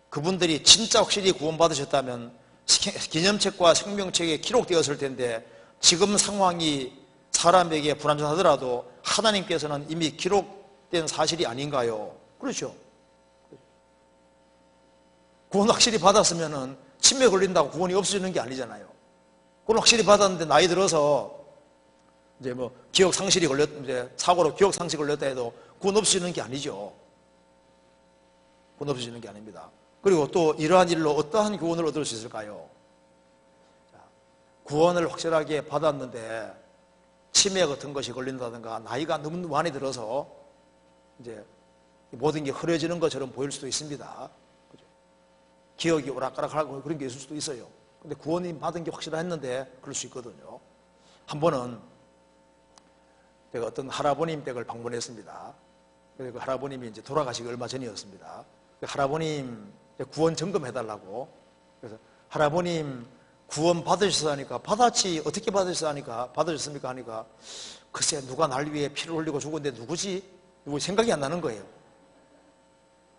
그분들이 진짜 확실히 구원받으셨다면 기념책과 생명책에 기록되었을 텐데 지금 상황이 사람에게 불안전하더라도 하나님께서는 이미 기록된 사실이 아닌가요? 그렇죠. 구원 확실히 받았으면 치매 걸린다고 구원이 없어지는 게 아니잖아요. 구원 확실히 받았는데 나이 들어서 이제 뭐 기억 상실이 이제 사고로 기억 상실이 걸렸다 해도 구원 없어지는 게 아니죠. 구원 없어지는 게 아닙니다. 그리고 또 이러한 일로 어떠한 구원을 얻을 수 있을까요? 구원을 확실하게 받았는데 치매 같은 것이 걸린다든가 나이가 너무 많이 들어서 이제 모든 게 흐려지는 것처럼 보일 수도 있습니다. 그죠? 기억이 오락가락하고 그런 게 있을 수도 있어요. 근데 구원이 받은 게 확실했는데 그럴 수 있거든요. 한 번은 제가 어떤 할아버님 댁을 방문했습니다. 그 할아버님이 이제 돌아가시기 얼마 전이었습니다. 그 할아버님 구원 점검해달라고. 그래서 할아버님 구원 받으셨어 하니까 받았지 어떻게 받으셨어 받으셨습니까 하니까 글쎄 누가 날 위해 피를 흘리고 죽었는데 누구지? 누구 생각이 안 나는 거예요.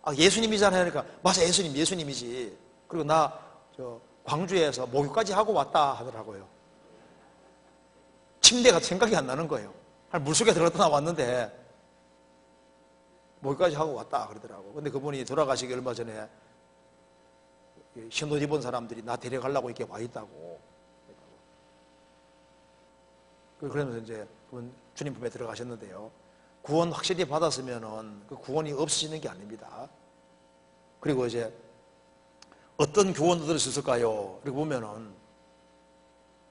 아 예수님이잖아요. 그러니까 맞아 예수님이지. 그리고 나 광주에서 목욕까지 하고 왔다 하더라고요. 침대가 생각이 안 나는 거예요. 물속에 들어갔다 나왔는데 목욕까지 하고 왔다 그러더라고. 근데 그분이 돌아가시기 얼마 전에 신옷 입은 사람들이 나 데려가려고 이렇게 와 있다고. 그러면서 이제 그분 주님 품에 들어가셨는데요. 구원 확실히 받았으면은 그 구원이 없어지는 게 아닙니다. 그리고 이제 어떤 구원을 얻을 수 있을까요? 그리고 보면은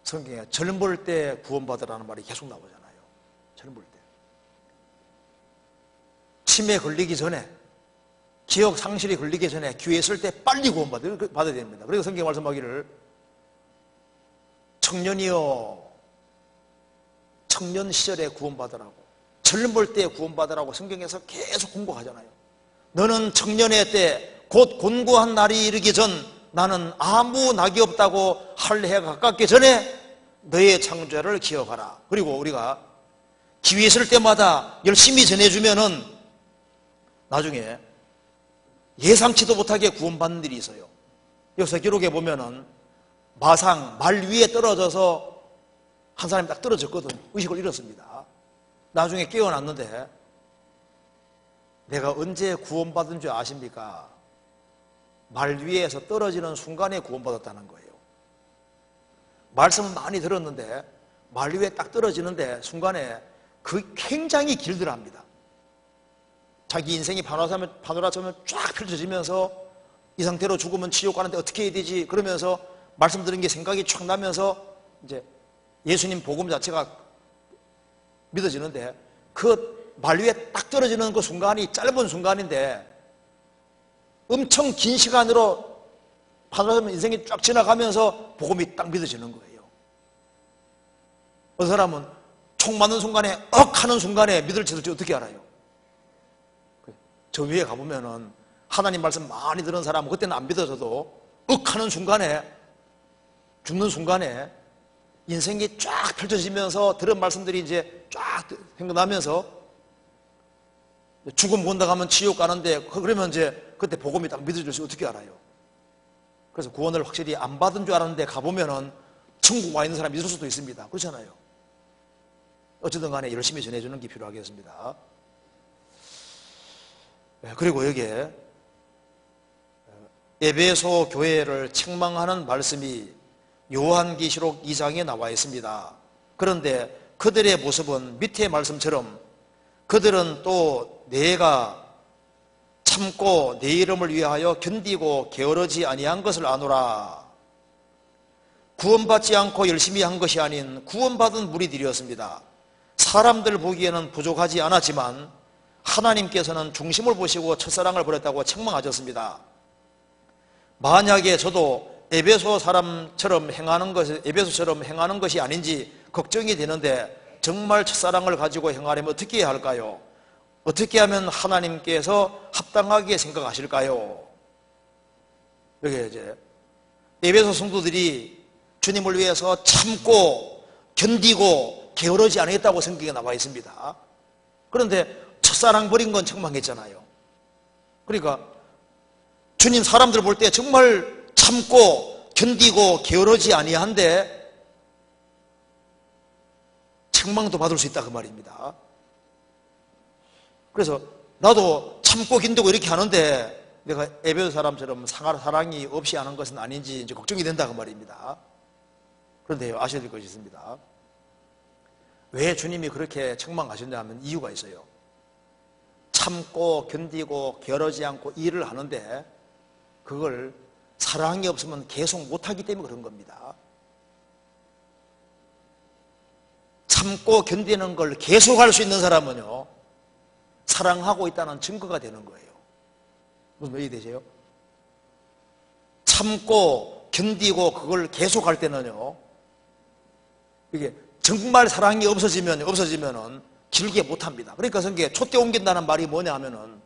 성경에 젊을 때 구원받으라는 말이 계속 나오잖아요. 젊을 때. 치매 걸리기 전에, 기억 상실이 걸리기 전에 기회 있을 때 빨리 구원받아야 됩니다. 그리고 성경 말씀하기를 청년이여 청년 시절에 구원받으라고 젊을 때 구원받으라고 성경에서 계속 공고하잖아요. 너는 청년의 때 곧 곤고한 날이 이르기 전 나는 아무 낙이 없다고 할 해가 가깝기 전에 너의 창조자를 기억하라. 그리고 우리가 기회 있을 때마다 열심히 전해주면은 나중에 예상치도 못하게 구원받는 일이 있어요. 여기서 기록에 보면은 말 위에 떨어져서 한 사람이 딱 떨어졌거든. 의식을 잃었습니다. 나중에 깨어났는데 내가 언제 구원받은 줄 아십니까? 말 위에서 떨어지는 순간에 구원받았다는 거예요. 말씀은 많이 들었는데 말 위에 딱 떨어지는데 순간에 그 굉장히 길더랍니다. 자기 인생이 파노라처럼 쫙 펼쳐지면서 이 상태로 죽으면 지옥 가는데 어떻게 해야 되지? 그러면서 말씀 들은 게 생각이 쫙 나면서 이제 예수님 복음 자체가 믿어지는데 그 말 위에 딱 떨어지는 그 순간이 짧은 순간인데 엄청 긴 시간으로 파노라처럼 인생이 쫙 지나가면서 복음이 딱 믿어지는 거예요. 어떤 사람은 총 맞는 순간에 억 하는 순간에 믿을지 어떻게 알아요? 저 위에 가보면은 하나님 말씀 많이 들은 사람은 그때는 안 믿어져도 억 하는 순간에 죽는 순간에 인생이 쫙 펼쳐지면서 들은 말씀들이 이제 쫙 생각나면서 죽음 본다 가면 지옥 가는데 그러면 이제 그때 복음이 딱 믿어질지 어떻게 알아요? 그래서 구원을 확실히 안 받은 줄 알았는데 가보면은 천국 와 있는 사람이 있을 수도 있습니다. 그렇잖아요. 어쨌든 간에 열심히 전해주는 게 필요하겠습니다. 그리고 여기에 에베소 교회를 책망하는 말씀이 요한계시록 2장에 나와 있습니다. 그런데 그들의 모습은 밑에 말씀처럼 그들은 또 내가 참고 내 이름을 위하여 견디고 게으르지 아니한 것을 아노라. 구원받지 않고 열심히 한 것이 아닌 구원받은 무리들이었습니다. 사람들 보기에는 부족하지 않았지만 하나님께서는 중심을 보시고 첫사랑을 버렸다고 책망하셨습니다. 만약에 저도 에베소 사람처럼 행하는 것이 에베소처럼 행하는 것이 아닌지 걱정이 되는데 정말 첫사랑을 가지고 행하려면 어떻게 해야 할까요? 어떻게 하면 하나님께서 합당하게 생각하실까요? 여기 이제 에베소 성도들이 주님을 위해서 참고 견디고 게으르지 않았다고 성경에 나와 있습니다. 그런데 첫사랑 버린 건 책망했잖아요. 그러니까 주님 사람들 볼 때 정말 참고 견디고 게으르지 아니한데 책망도 받을 수 있다 그 말입니다. 그래서 나도 참고 견디고 이렇게 하는데 내가 에베소 사람처럼 사랑이 없이 하는 것은 아닌지 이제 걱정이 된다 그 말입니다. 그런데요, 아셔야 될 것이 있습니다. 왜 주님이 그렇게 책망하셨냐 하면 이유가 있어요. 참고 견디고 게으르지 않고 일을 하는데 그걸 사랑이 없으면 계속 못하기 때문에 그런 겁니다. 참고 견디는 걸 계속할 수 있는 사람은요, 사랑하고 있다는 증거가 되는 거예요. 무슨 말이 되세요? 참고 견디고 그걸 계속할 때는요, 이게 정말 사랑이 없어지면은 길게 못합니다. 그러니까 성경에 촛대 옮긴다는 말이 뭐냐 하면은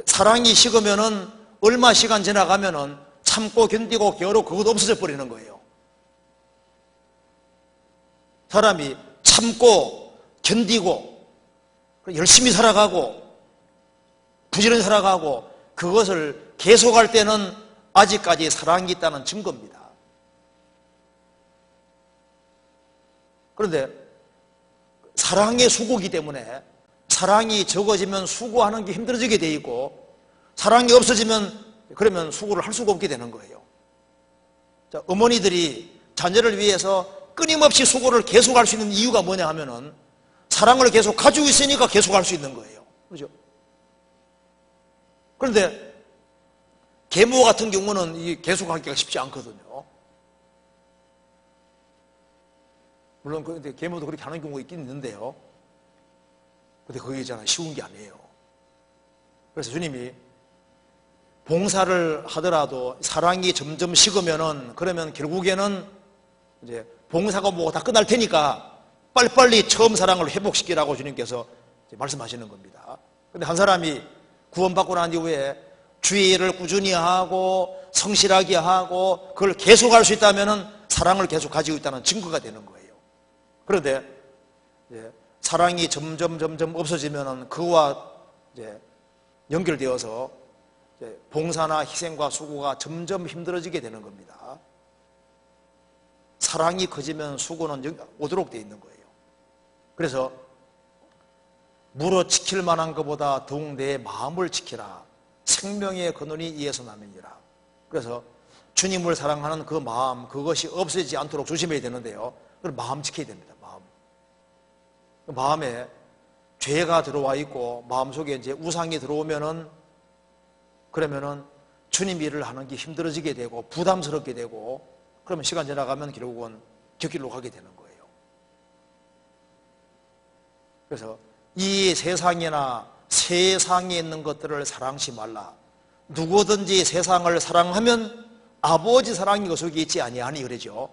사랑이 식으면은 얼마 시간 지나가면은 참고 견디고 게으르고 그것도 없어져 버리는 거예요. 사람이 참고 견디고 열심히 살아가고 부지런히 살아가고 그것을 계속할 때는 아직까지 사랑이 있다는 증거입니다. 그런데 사랑의 수고이기 때문에 사랑이 적어지면 수고하는 게 힘들어지게 돼 있고 사랑이 없어지면 그러면 수고를 할 수가 없게 되는 거예요. 자, 어머니들이 자녀를 위해서 끊임없이 수고를 계속할 수 있는 이유가 뭐냐 하면은 사랑을 계속 가지고 있으니까 계속할 수 있는 거예요. 그렇죠? 그런데 계모 같은 경우는 이 계속하기가 쉽지 않거든요. 물론 근데 계모도 그렇게 하는 경우가 있긴 있는데요. 근데 그게 있잖아요, 쉬운 게 아니에요. 그래서 주님이 봉사를 하더라도 사랑이 점점 식으면은 그러면 결국에는 이제 봉사가 뭐고 다 끝날 테니까 빨리빨리 처음 사랑을 회복시키라고 주님께서 말씀하시는 겁니다. 근데 한 사람이 구원받고 난 이후에 주의 일을 꾸준히 하고 성실하게 하고 그걸 계속할 수 있다면은 사랑을 계속 가지고 있다는 증거가 되는 거예요. 그런데 이제 사랑이 점점 없어지면은 그와 이제 연결되어서 이제 봉사나 희생과 수고가 점점 힘들어지게 되는 겁니다. 사랑이 커지면 수고는 오도록 되어 있는 거예요. 그래서 물어 지킬 만한 것보다 더욱 내 마음을 지키라. 생명의 근원이 이에서 나면이라. 그래서 주님을 사랑하는 그 마음, 그것이 없어지지 않도록 조심해야 되는데요. 그럼 마음 지켜야 됩니다. 마음에 죄가 들어와 있고 마음속에 이제 우상이 들어오면은 그러면은 주님 일을 하는 게 힘들어지게 되고 부담스럽게 되고 그러면 시간 지나가면 결국은 곁길로 가게 되는 거예요. 그래서 이 세상이나 세상에 있는 것들을 사랑치 말라. 누구든지 세상을 사랑하면 아버지 사랑이 그 속에 있지 아니하니 그러죠.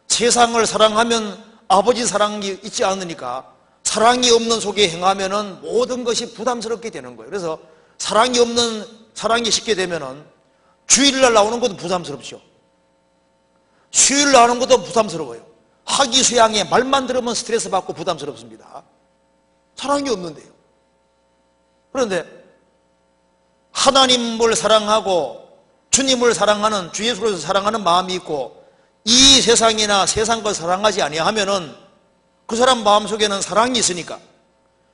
세상을 사랑하면 아버지 사랑이 있지 않으니까 사랑이 없는 속에 행하면은 모든 것이 부담스럽게 되는 거예요. 그래서 사랑이 쉽게 되면은 주일날 나오는 것도 부담스럽죠. 수요일 나오는 것도 부담스러워요. 학위 수양에 말만 들으면 스트레스 받고 부담스럽습니다. 사랑이 없는데요. 그런데 하나님을 사랑하고 주님을 사랑하는 주 예수를 사랑하는 마음이 있고 이 세상이나 세상 걸 사랑하지 아니하면은 그 사람 마음속에는 사랑이 있으니까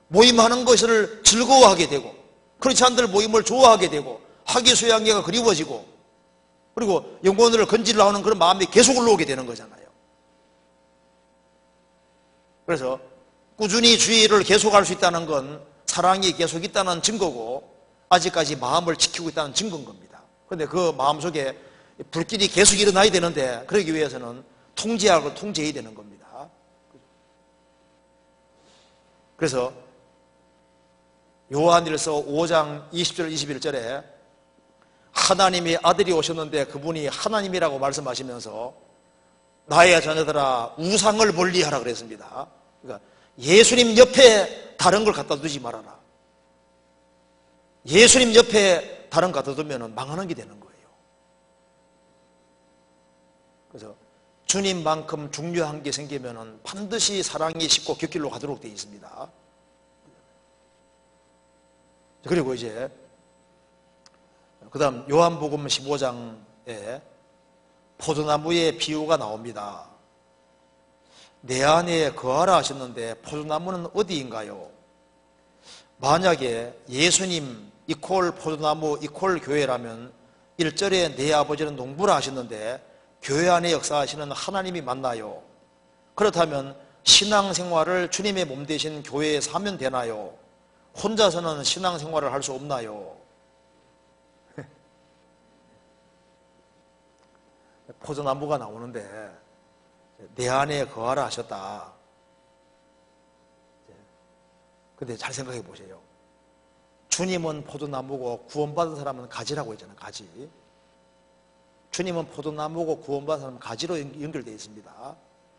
모임하는 것을 즐거워하게 되고 크리스찬들 모임을 좋아하게 되고 학위 수양회가 그리워지고 그리고 영혼을 건지려 하는 그런 마음이 계속 올라오게 되는 거잖아요. 그래서 꾸준히 주의 일을 계속할 수 있다는 건 사랑이 계속 있다는 증거고 아직까지 마음을 지키고 있다는 증거인 겁니다. 그런데 그 마음속에 불길이 계속 일어나야 되는데 그러기 위해서는 통제하고 통제해야 되는 겁니다. 그래서 요한일서 5장 20절 21절에 하나님의 아들이 오셨는데 그분이 하나님이라고 말씀하시면서 나의 자녀들아 우상을 멀리하라 그랬습니다. 그러니까 예수님 옆에 다른 걸 갖다 두지 말아라. 예수님 옆에 다른 거 갖다 두면 망하는 게 되는 거예요. 그래서 주님만큼 중요한 게 생기면 반드시 사랑이 쉽고 곁길로 가도록 되어 있습니다. 그리고 이제 그 다음 요한복음 15장에 포도나무의 비유가 나옵니다. 내 안에 거하라 하셨는데 포도나무는 어디인가요? 만약에 예수님 이퀄 포도나무 이퀄 교회라면 1절에 내 아버지는 농부라 하셨는데 교회 안에 역사하시는 하나님이 맞나요? 그렇다면 신앙생활을 주님의 몸 되신 교회에서 하면 되나요? 혼자서는 신앙생활을 할 수 없나요? 포도나무가 나오는데 내 안에 거하라 하셨다. 근데 잘 생각해 보세요. 주님은 포도나무고 구원받은 사람은 가지라고 했잖아요. 가지. 주님은 포도나무고 구원받은 사람은 가지로 연결되어 있습니다.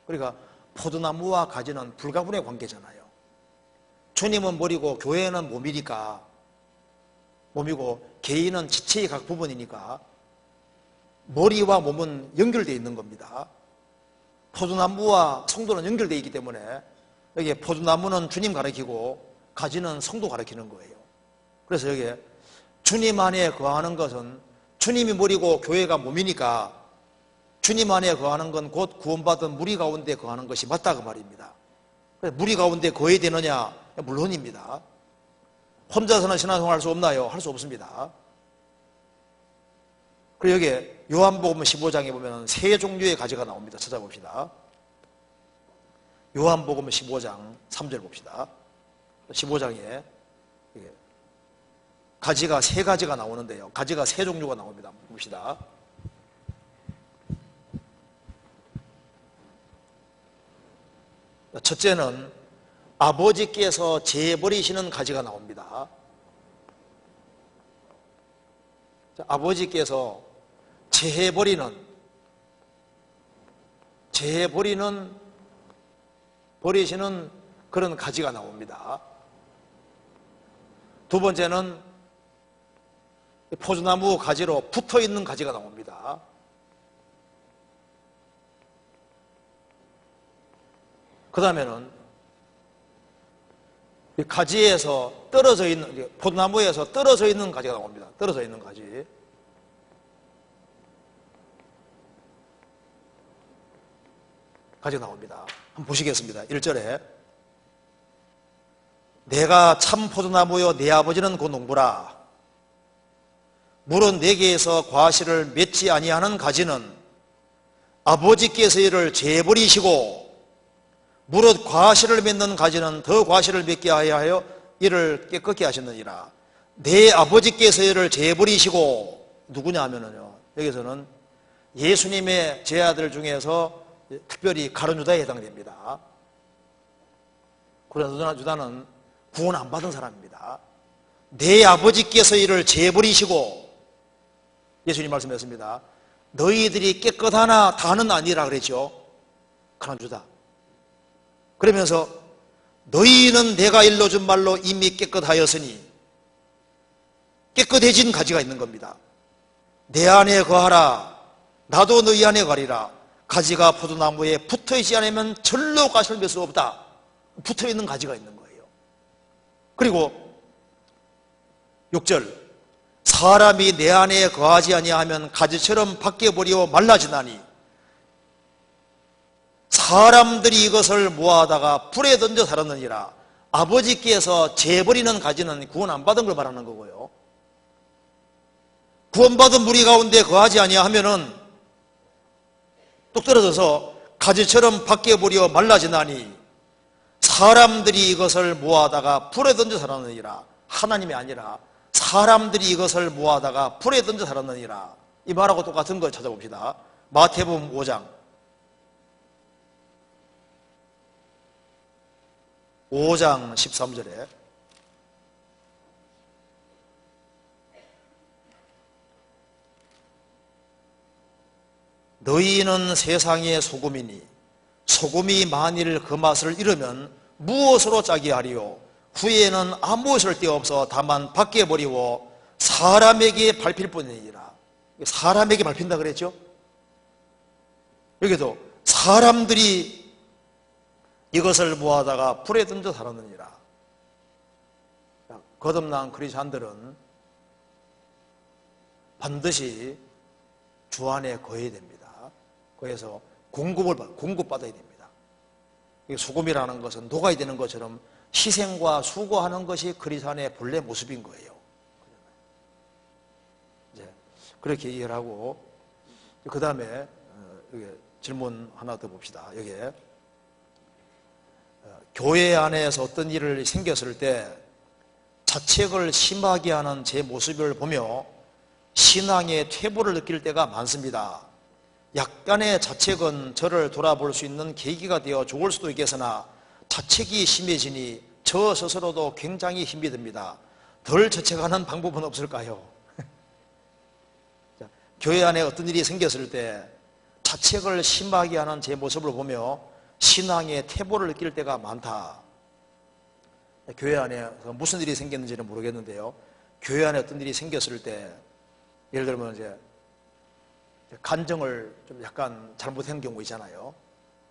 그러니까 포도나무와 가지는 불가분의 관계잖아요. 주님은 머리고 교회는 몸이니까, 몸이고 개인은 지체의 각 부분이니까 머리와 몸은 연결되어 있는 겁니다. 포도나무와 성도는 연결되어 있기 때문에 여기 포도나무는 주님 가리키고 가지는 성도 가리키는 거예요. 그래서 여기 주님 안에 거하는 것은 주님이 머리고 교회가 몸이니까 주님 안에 거하는 건 곧 구원받은 무리 가운데 거하는 것이 맞다 그 말입니다. 무리 가운데 거해야 되느냐? 물론입니다. 혼자서는 신앙생활 할 수 없나요? 할 수 없습니다. 그리고 여기 요한복음 15장에 보면 세 종류의 가지가 나옵니다. 찾아봅시다. 요한복음 15장 3절 봅시다. 15장에 가지가 세 가지가 나오는데요. 가지가 세 종류가 나옵니다. 봅시다. 첫째는 아버지께서 재버리시는 가지가 나옵니다. 아버지께서 버리시는 그런 가지가 나옵니다. 두 번째는 포도나무 가지로 붙어 있는 가지가 나옵니다. 그 다음에는 가지에서 떨어져 있는, 포도나무에서 떨어져 있는 가지가 나옵니다. 떨어져 있는 가지. 가지가 나옵니다. 한번 보시겠습니다. 1절에 내가 참 포도나무요 내 아버지는 그 농부라. 물은 내게에서 과실을 맺지 아니하는 가지는 아버지께서 이를 재버리시고 무릇 과실을 맺는 가지는 더 과실을 맺게 하여 이를 깨끗게 하셨느니라. 내 아버지께서 이를 재버리시고 누구냐 하면은요, 여기서는 예수님의 제자들 중에서 특별히 가룟 유다에 해당됩니다. 가룟 유다는 구원 안 받은 사람입니다. 내 아버지께서 이를 재버리시고, 예수님 말씀했습니다. 너희들이 깨끗하나 다는 아니라 그랬죠. 가룟 유다. 그러면서 너희는 내가 일러준 말로 이미 깨끗하였으니, 깨끗해진 가지가 있는 겁니다. 내 안에 거하라. 나도 너희 안에 거하리라. 가지가 포도나무에 붙어있지 않으면 절로 가시를 맺을 수 없다. 붙어있는 가지가 있는 거예요. 그리고 6절 사람이 내 안에 거하지 아니하면 가지처럼 밖에 버리고 말라지나니 사람들이 이것을 모아다가 불에 던져 살았느니라. 아버지께서 재버리는 가지는 구원 안 받은 걸 말하는 거고요. 구원받은 무리 가운데 거하지 아니하면은 뚝 떨어져서 가지처럼 밖에 버려 말라지나니 사람들이 이것을 모아다가 불에 던져 살았느니라. 하나님이 아니라 사람들이 이것을 모아다가 불에 던져 살았느니라. 이 말하고 똑같은 걸 찾아봅시다. 마태복음 5장 13절에 너희는 세상의 소금이니 소금이 만일 그 맛을 잃으면 무엇으로 짜게 하리요? 후에는 아무것을 떼없어 다만 밖에 버리고 사람에게 밟힐 뿐이니라. 사람에게 밟힌다 그랬죠? 여기도 사람들이 이것을 모아다가 불에 던져 살았느니라. 거듭난 크리스찬들은 반드시 주 안에 거해야 됩니다. 거기서 공급받아야 됩니다. 소금이라는 것은 녹아야 되는 것처럼 희생과 수고하는 것이 크리스찬의 본래 모습인 거예요. 이제 그렇게 이해를 하고, 그 다음에 질문 하나 더 봅시다. 여기에 교회 안에서 어떤 일을 생겼을 때 자책을 심하게 하는 제 모습을 보며 신앙의 퇴보를 느낄 때가 많습니다. 약간의 자책은 저를 돌아볼 수 있는 계기가 되어 좋을 수도 있겠으나 자책이 심해지니 저 스스로도 굉장히 힘이 듭니다. 덜 자책하는 방법은 없을까요? 교회 안에 어떤 일이 생겼을 때 자책을 심하게 하는 제 모습을 보며 신앙의 퇴보를 느낄 때가 많다. 교회 안에서 무슨 일이 생겼는지는 모르겠는데요, 교회 안에 어떤 일이 생겼을 때 예를 들면 이제 감정을 좀 약간 잘못한 경우 있잖아요.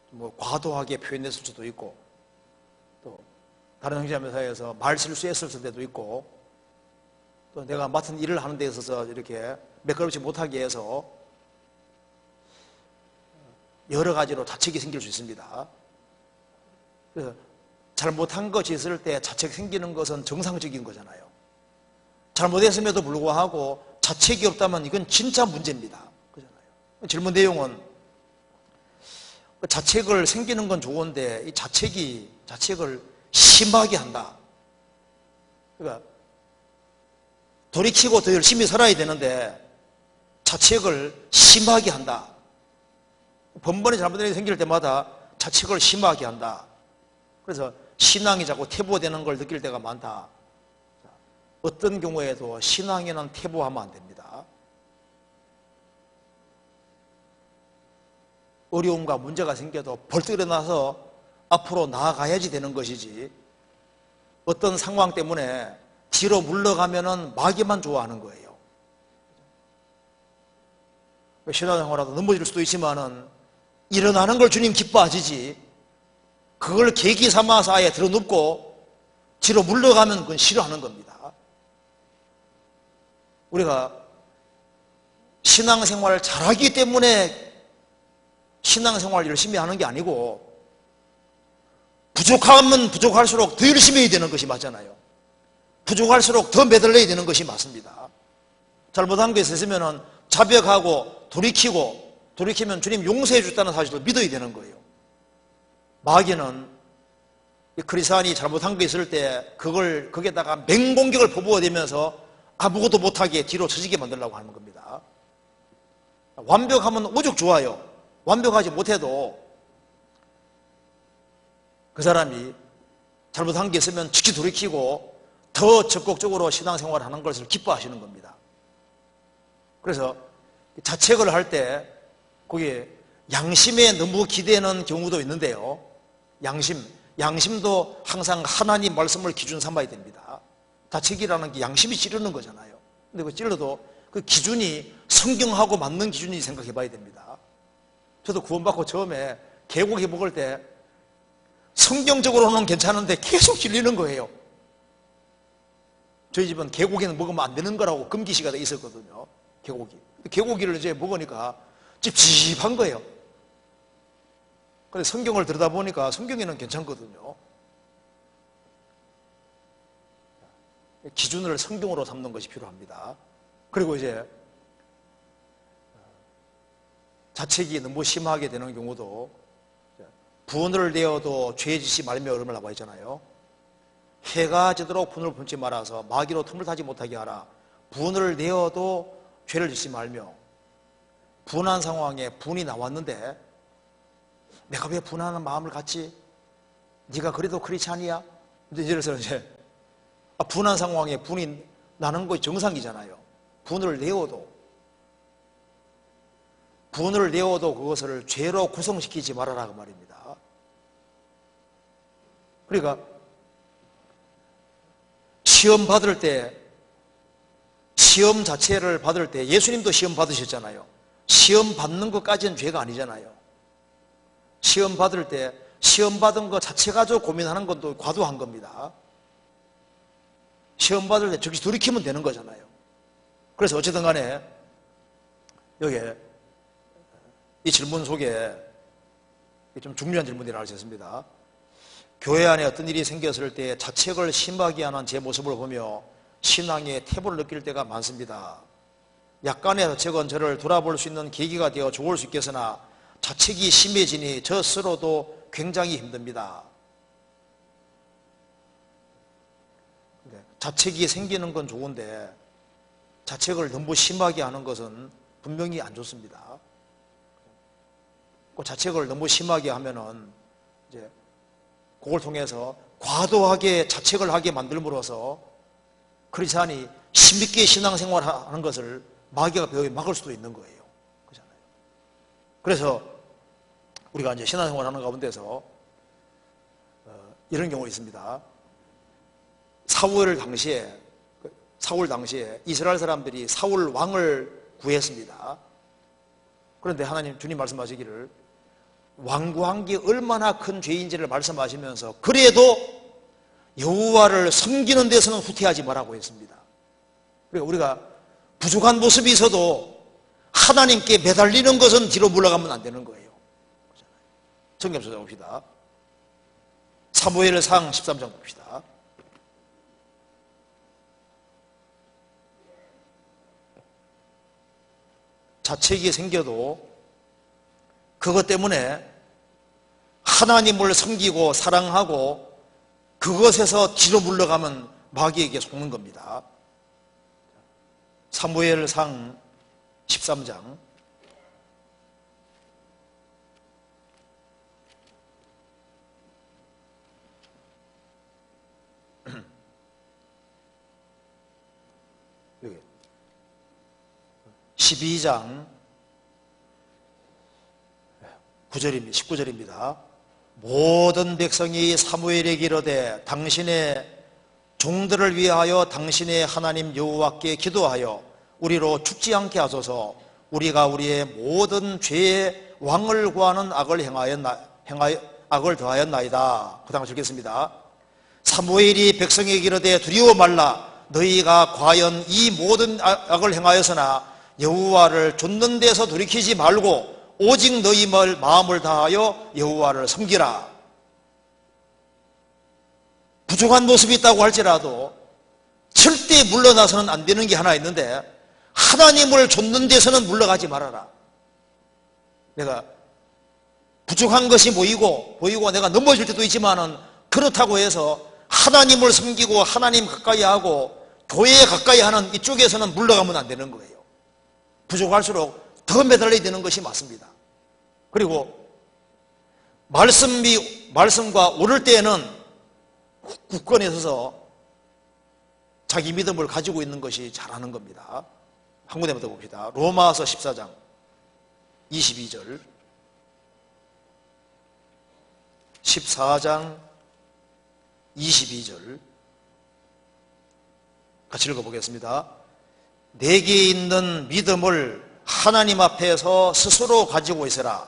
뭐 과도하게 표현했을 수도 있고, 또 다른 형제자매 사이에서 말 실수했을 때도 있고, 또 내가 맡은 일을 하는 데 있어서 이렇게 매끄럽지 못하게 해서 여러 가지로 자책이 생길 수 있습니다. 그래서 잘못한 것이 있을 때 자책 생기는 것은 정상적인 거잖아요. 잘못했음에도 불구하고 자책이 없다면 이건 진짜 문제입니다. 그잖아요. 질문 내용은 자책을 생기는 건 좋은데 이 자책을 심하게 한다. 그러니까 돌이키고 더 열심히 살아야 되는데 자책을 심하게 한다. 번번이 잘못된 일이 생길 때마다 자책을 심하게 한다. 그래서 신앙이 자꾸 퇴보되는 걸 느낄 때가 많다. 어떤 경우에도 신앙에는 퇴보하면 안 됩니다. 어려움과 문제가 생겨도 벌떡 일어나서 앞으로 나아가야지 되는 것이지, 어떤 상황 때문에 뒤로 물러가면은 마귀만 좋아하는 거예요. 신앙생활하다 넘어질 수도 있지만은 일어나는 걸 주님 기뻐하시지, 그걸 계기 삼아서 아예 들어눕고 뒤로 물러가면 그건 싫어하는 겁니다. 우리가 신앙생활을 잘하기 때문에 신앙생활을 열심히 하는 게 아니고, 부족하면 부족할수록 더 열심히 해야 되는 것이 맞잖아요. 부족할수록 더 매달려야 되는 것이 맞습니다. 잘못한 게 있으면 자백하고 돌이키면 주님 용서해 줬다는 사실을 믿어야 되는 거예요. 마귀는 크리스찬이 잘못한 게 있을 때 거기에다가 맹공격을 퍼부어대면서 아무것도 못하게 뒤로 처지게 만들려고 하는 겁니다. 완벽하면 오죽 좋아요. 완벽하지 못해도 그 사람이 잘못한 게 있으면 즉시 돌이키고 더 적극적으로 신앙생활을 하는 것을 기뻐하시는 겁니다. 그래서 자책을 할 때 거기에 양심에 너무 기대는 경우도 있는데요, 양심도 항상 하나님 말씀을 기준 삼아야 됩니다. 자책이라는 게 양심이 찌르는 거잖아요. 근데 그 찔러도 그 기준이 성경하고 맞는 기준인지 생각해 봐야 됩니다. 저도 구원받고 처음에 계곡에 먹을 때 성경적으로는 괜찮은데 계속 질리는 거예요. 저희 집은 계곡에는 먹으면 안 되는 거라고 금기시가 돼 있었거든요. 계고기를 이제 먹으니까 찝찝한 거예요. 근데 성경을 들여다보니까 성경에는 괜찮거든요. 기준을 성경으로 삼는 것이 필요합니다. 그리고 이제 자책이 너무 심하게 되는 경우도, 분을 내어도 죄 짓지 말며 얼음을 나와 있잖아요. 해가 지도록 분을 품지 말아서 마귀로 틈을 타지 못하게 하라. 분을 내어도 죄를 짓지 말며. 분한 상황에 분이 나왔는데 내가 왜 분하는 마음을 갖지? 네가 그래도 크리스찬이야? 이래서 이제 분한 상황에 분이 나는 것이 정상이잖아요. 분을 내어도 분을 내어도 그것을 죄로 구성시키지 말아라 그 말입니다. 그러니까 시험 받을 때, 시험 자체를 받을 때, 예수님도 시험 받으셨잖아요. 시험 받는 것까지는 죄가 아니잖아요. 시험 받을 때 시험 받은 것 자체 가지고 고민하는 것도 과도한 겁니다. 시험 받을 때 즉시 돌이키면 되는 거잖아요. 그래서 어쨌든 간에 여기 이 질문 속에 좀 중요한 질문이라고 할 수 있습니다. 교회 안에 어떤 일이 생겼을 때 자책을 심하게 하는 제 모습을 보며 신앙의 태보를 느낄 때가 많습니다. 약간의 자책은 저를 돌아볼 수 있는 계기가 되어 좋을 수 있겠으나 자책이 심해지니 저 스스로도 굉장히 힘듭니다. 자책이 생기는 건 좋은데 자책을 너무 심하게 하는 것은 분명히 안 좋습니다. 그 자책을 너무 심하게 하면은 이제 그걸 통해서 과도하게 자책을 하게 만들므로써 크리스찬이 힘있게 신앙생활 하는 것을 마귀가 막을 수도 있는 거예요. 그렇잖아요. 그래서 우리가 이제 신앙생활 하는 가운데서 이런 경우가 있습니다. 사울 당시에 이스라엘 사람들이 사울 왕을 구했습니다. 그런데 하나님, 주님 말씀하시기를 왕구한 게 얼마나 큰 죄인지를 말씀하시면서 그래도 여호와를 섬기는 데서는 후퇴하지 말라고 했습니다. 그러니까 우리가 부족한 모습이 있어도 하나님께 매달리는 것은 뒤로 물러가면 안 되는 거예요. 성경 찾아봅시다. 사무엘상 13장 봅시다. 자책이 생겨도 그것 때문에 하나님을 섬기고 사랑하고 그것에서 뒤로 물러가면 마귀에게 속는 겁니다. 사무엘상 13장 여기 12장 9절입니다. 19절입니다. 모든 백성이 사무엘에게 이르되 당신의 종들을 위하여 당신의 하나님 여호와께 기도하여 우리로 죽지 않게 하소서. 우리가 우리의 모든 죄의 왕을 구하는 악을 더하였나이다. 그 다음 읽겠습니다. 사무엘이 백성에게 이르되 두려워 말라. 너희가 과연 이 모든 악을 행하였으나 여호와를 좇는 데서 돌이키지 말고 오직 너희 마음을 다하여 여호와를 섬기라. 부족한 모습이 있다고 할지라도 절대 물러나서는 안 되는 게 하나 있는데 하나님을 좇는 데서는 물러가지 말아라. 내가 부족한 것이 보이고 내가 넘어질 때도 있지만은 그렇다고 해서 하나님을 섬기고 하나님 가까이 하고 교회에 가까이 하는 이쪽에서는 물러가면 안 되는 거예요. 부족할수록 더 매달려야 되는 것이 맞습니다. 그리고 말씀과 오를 때에는 굳건히 서서 자기 믿음을 가지고 있는 것이 잘하는 겁니다. 한 군데만 더 봅시다. 로마서 14장 22절 14장 22절 같이 읽어보겠습니다. 내게 있는 믿음을 하나님 앞에서 스스로 가지고 있으라.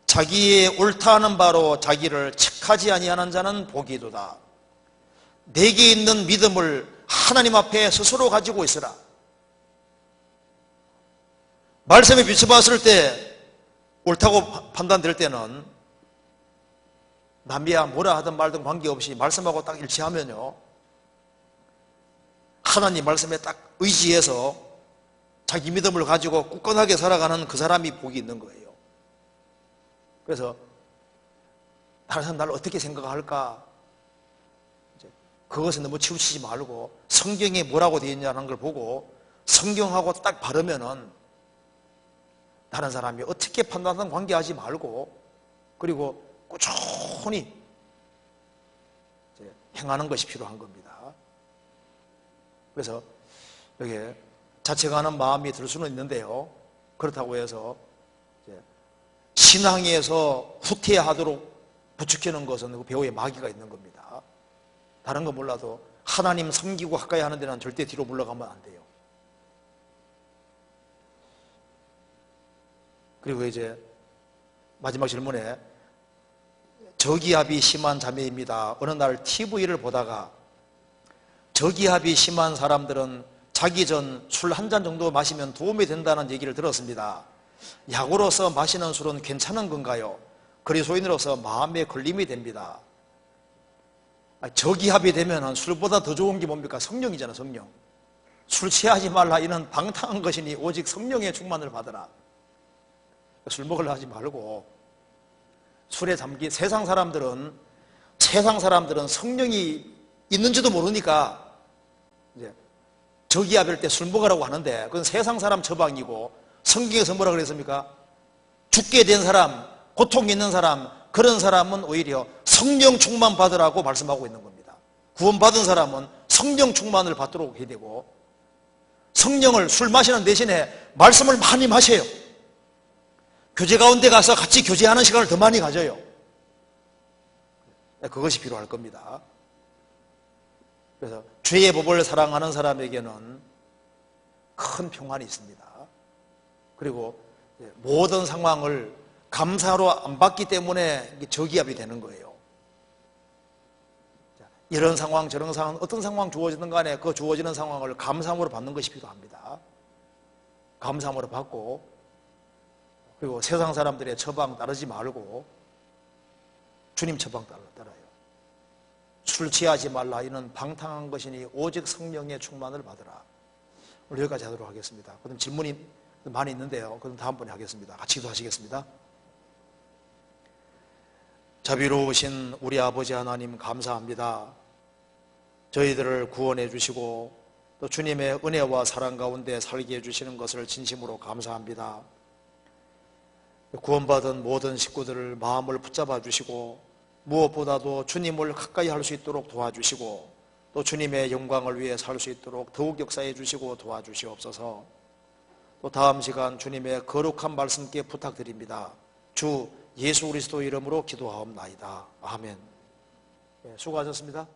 자기의 옳다 하는 바로 자기를 책하지 아니하는 자는 복이도다. 내게 있는 믿음을 하나님 앞에 스스로 가지고 있으라. 말씀에 비춰봤을 때 옳다고 판단될 때는 남이야 뭐라 하든 말든 관계없이 말씀하고 딱 일치하면요, 하나님 말씀에 딱 의지해서 자기 믿음을 가지고 굳건하게 살아가는 그 사람이 복이 있는 거예요. 그래서 다른 사람 나를 어떻게 생각할까, 그것에 너무 치우치지 말고 성경에 뭐라고 되어 있냐는 걸 보고 성경하고 딱 바르면은 다른 사람이 어떻게 판단하든 관계하지 말고, 그리고 꾸준히 행하는 것이 필요한 겁니다. 그래서 여기에 자책하는 마음이 들 수는 있는데요, 그렇다고 해서 신앙에서 후퇴하도록 부추기는 것은 그 배우의 마귀가 있는 겁니다. 다른 건 몰라도 하나님 섬기고 가까이 하는 데는 절대 뒤로 물러가면 안 돼요. 그리고 이제 마지막 질문에 저기압이 심한 자매입니다. 어느 날 TV를 보다가 저기압이 심한 사람들은 자기 전 술 한 잔 정도 마시면 도움이 된다는 얘기를 들었습니다. 약으로서 마시는 술은 괜찮은 건가요? 그리스도인으로서 마음에 걸림이 됩니다. 저기압이 되면 술보다 더 좋은 게 뭡니까? 성령이잖아, 성령. 술 취하지 말라 이는 방탕한 것이니 오직 성령의 충만을 받으라. 술 먹으려 하지 말고 술에 잠긴 세상 사람들은 성령이 있는지도 모르니까 이제 저기압일 때 술 먹으라고 하는데 그건 세상 사람 처방이고 성경에서 뭐라 그랬습니까? 죽게 된 사람, 고통 있는 사람, 그런 사람은 오히려 성령 충만 받으라고 말씀하고 있는 겁니다. 구원받은 사람은 성령 충만을 받도록 해야 되고 성령을 술 마시는 대신에 말씀을 많이 마셔요. 교제 가운데 가서 같이 교제하는 시간을 더 많이 가져요. 그것이 필요할 겁니다. 그래서 죄의 법을 사랑하는 사람에게는 큰 평안이 있습니다. 그리고 모든 상황을 감사로 안 받기 때문에 저기압이 되는 거예요. 이런 상황 저런 상황 어떤 상황 주어지든 간에 그 주어지는 상황을 감사함으로 받는 것이 필요합니다. 감사함으로 받고 그리고 세상 사람들의 처방 따르지 말고 주님 처방 따라요. 술 취하지 말라 이는 방탕한 것이니 오직 성령의 충만을 받으라. 오늘 여기까지 하도록 하겠습니다. 그럼 질문이 많이 있는데요. 그럼 다음번에 하겠습니다. 같이 기도하시겠습니다. 자비로우신 우리 아버지 하나님 감사합니다. 저희들을 구원해 주시고 또 주님의 은혜와 사랑 가운데 살게 해주시는 것을 진심으로 감사합니다. 구원받은 모든 식구들을 마음을 붙잡아 주시고 무엇보다도 주님을 가까이 할 수 있도록 도와주시고 또 주님의 영광을 위해 살 수 있도록 더욱 역사해 주시고 도와주시옵소서. 또 다음 시간 주님의 거룩한 말씀께 부탁드립니다. 주 예수 그리스도 이름으로 기도하옵나이다. 아멘. 수고하셨습니다.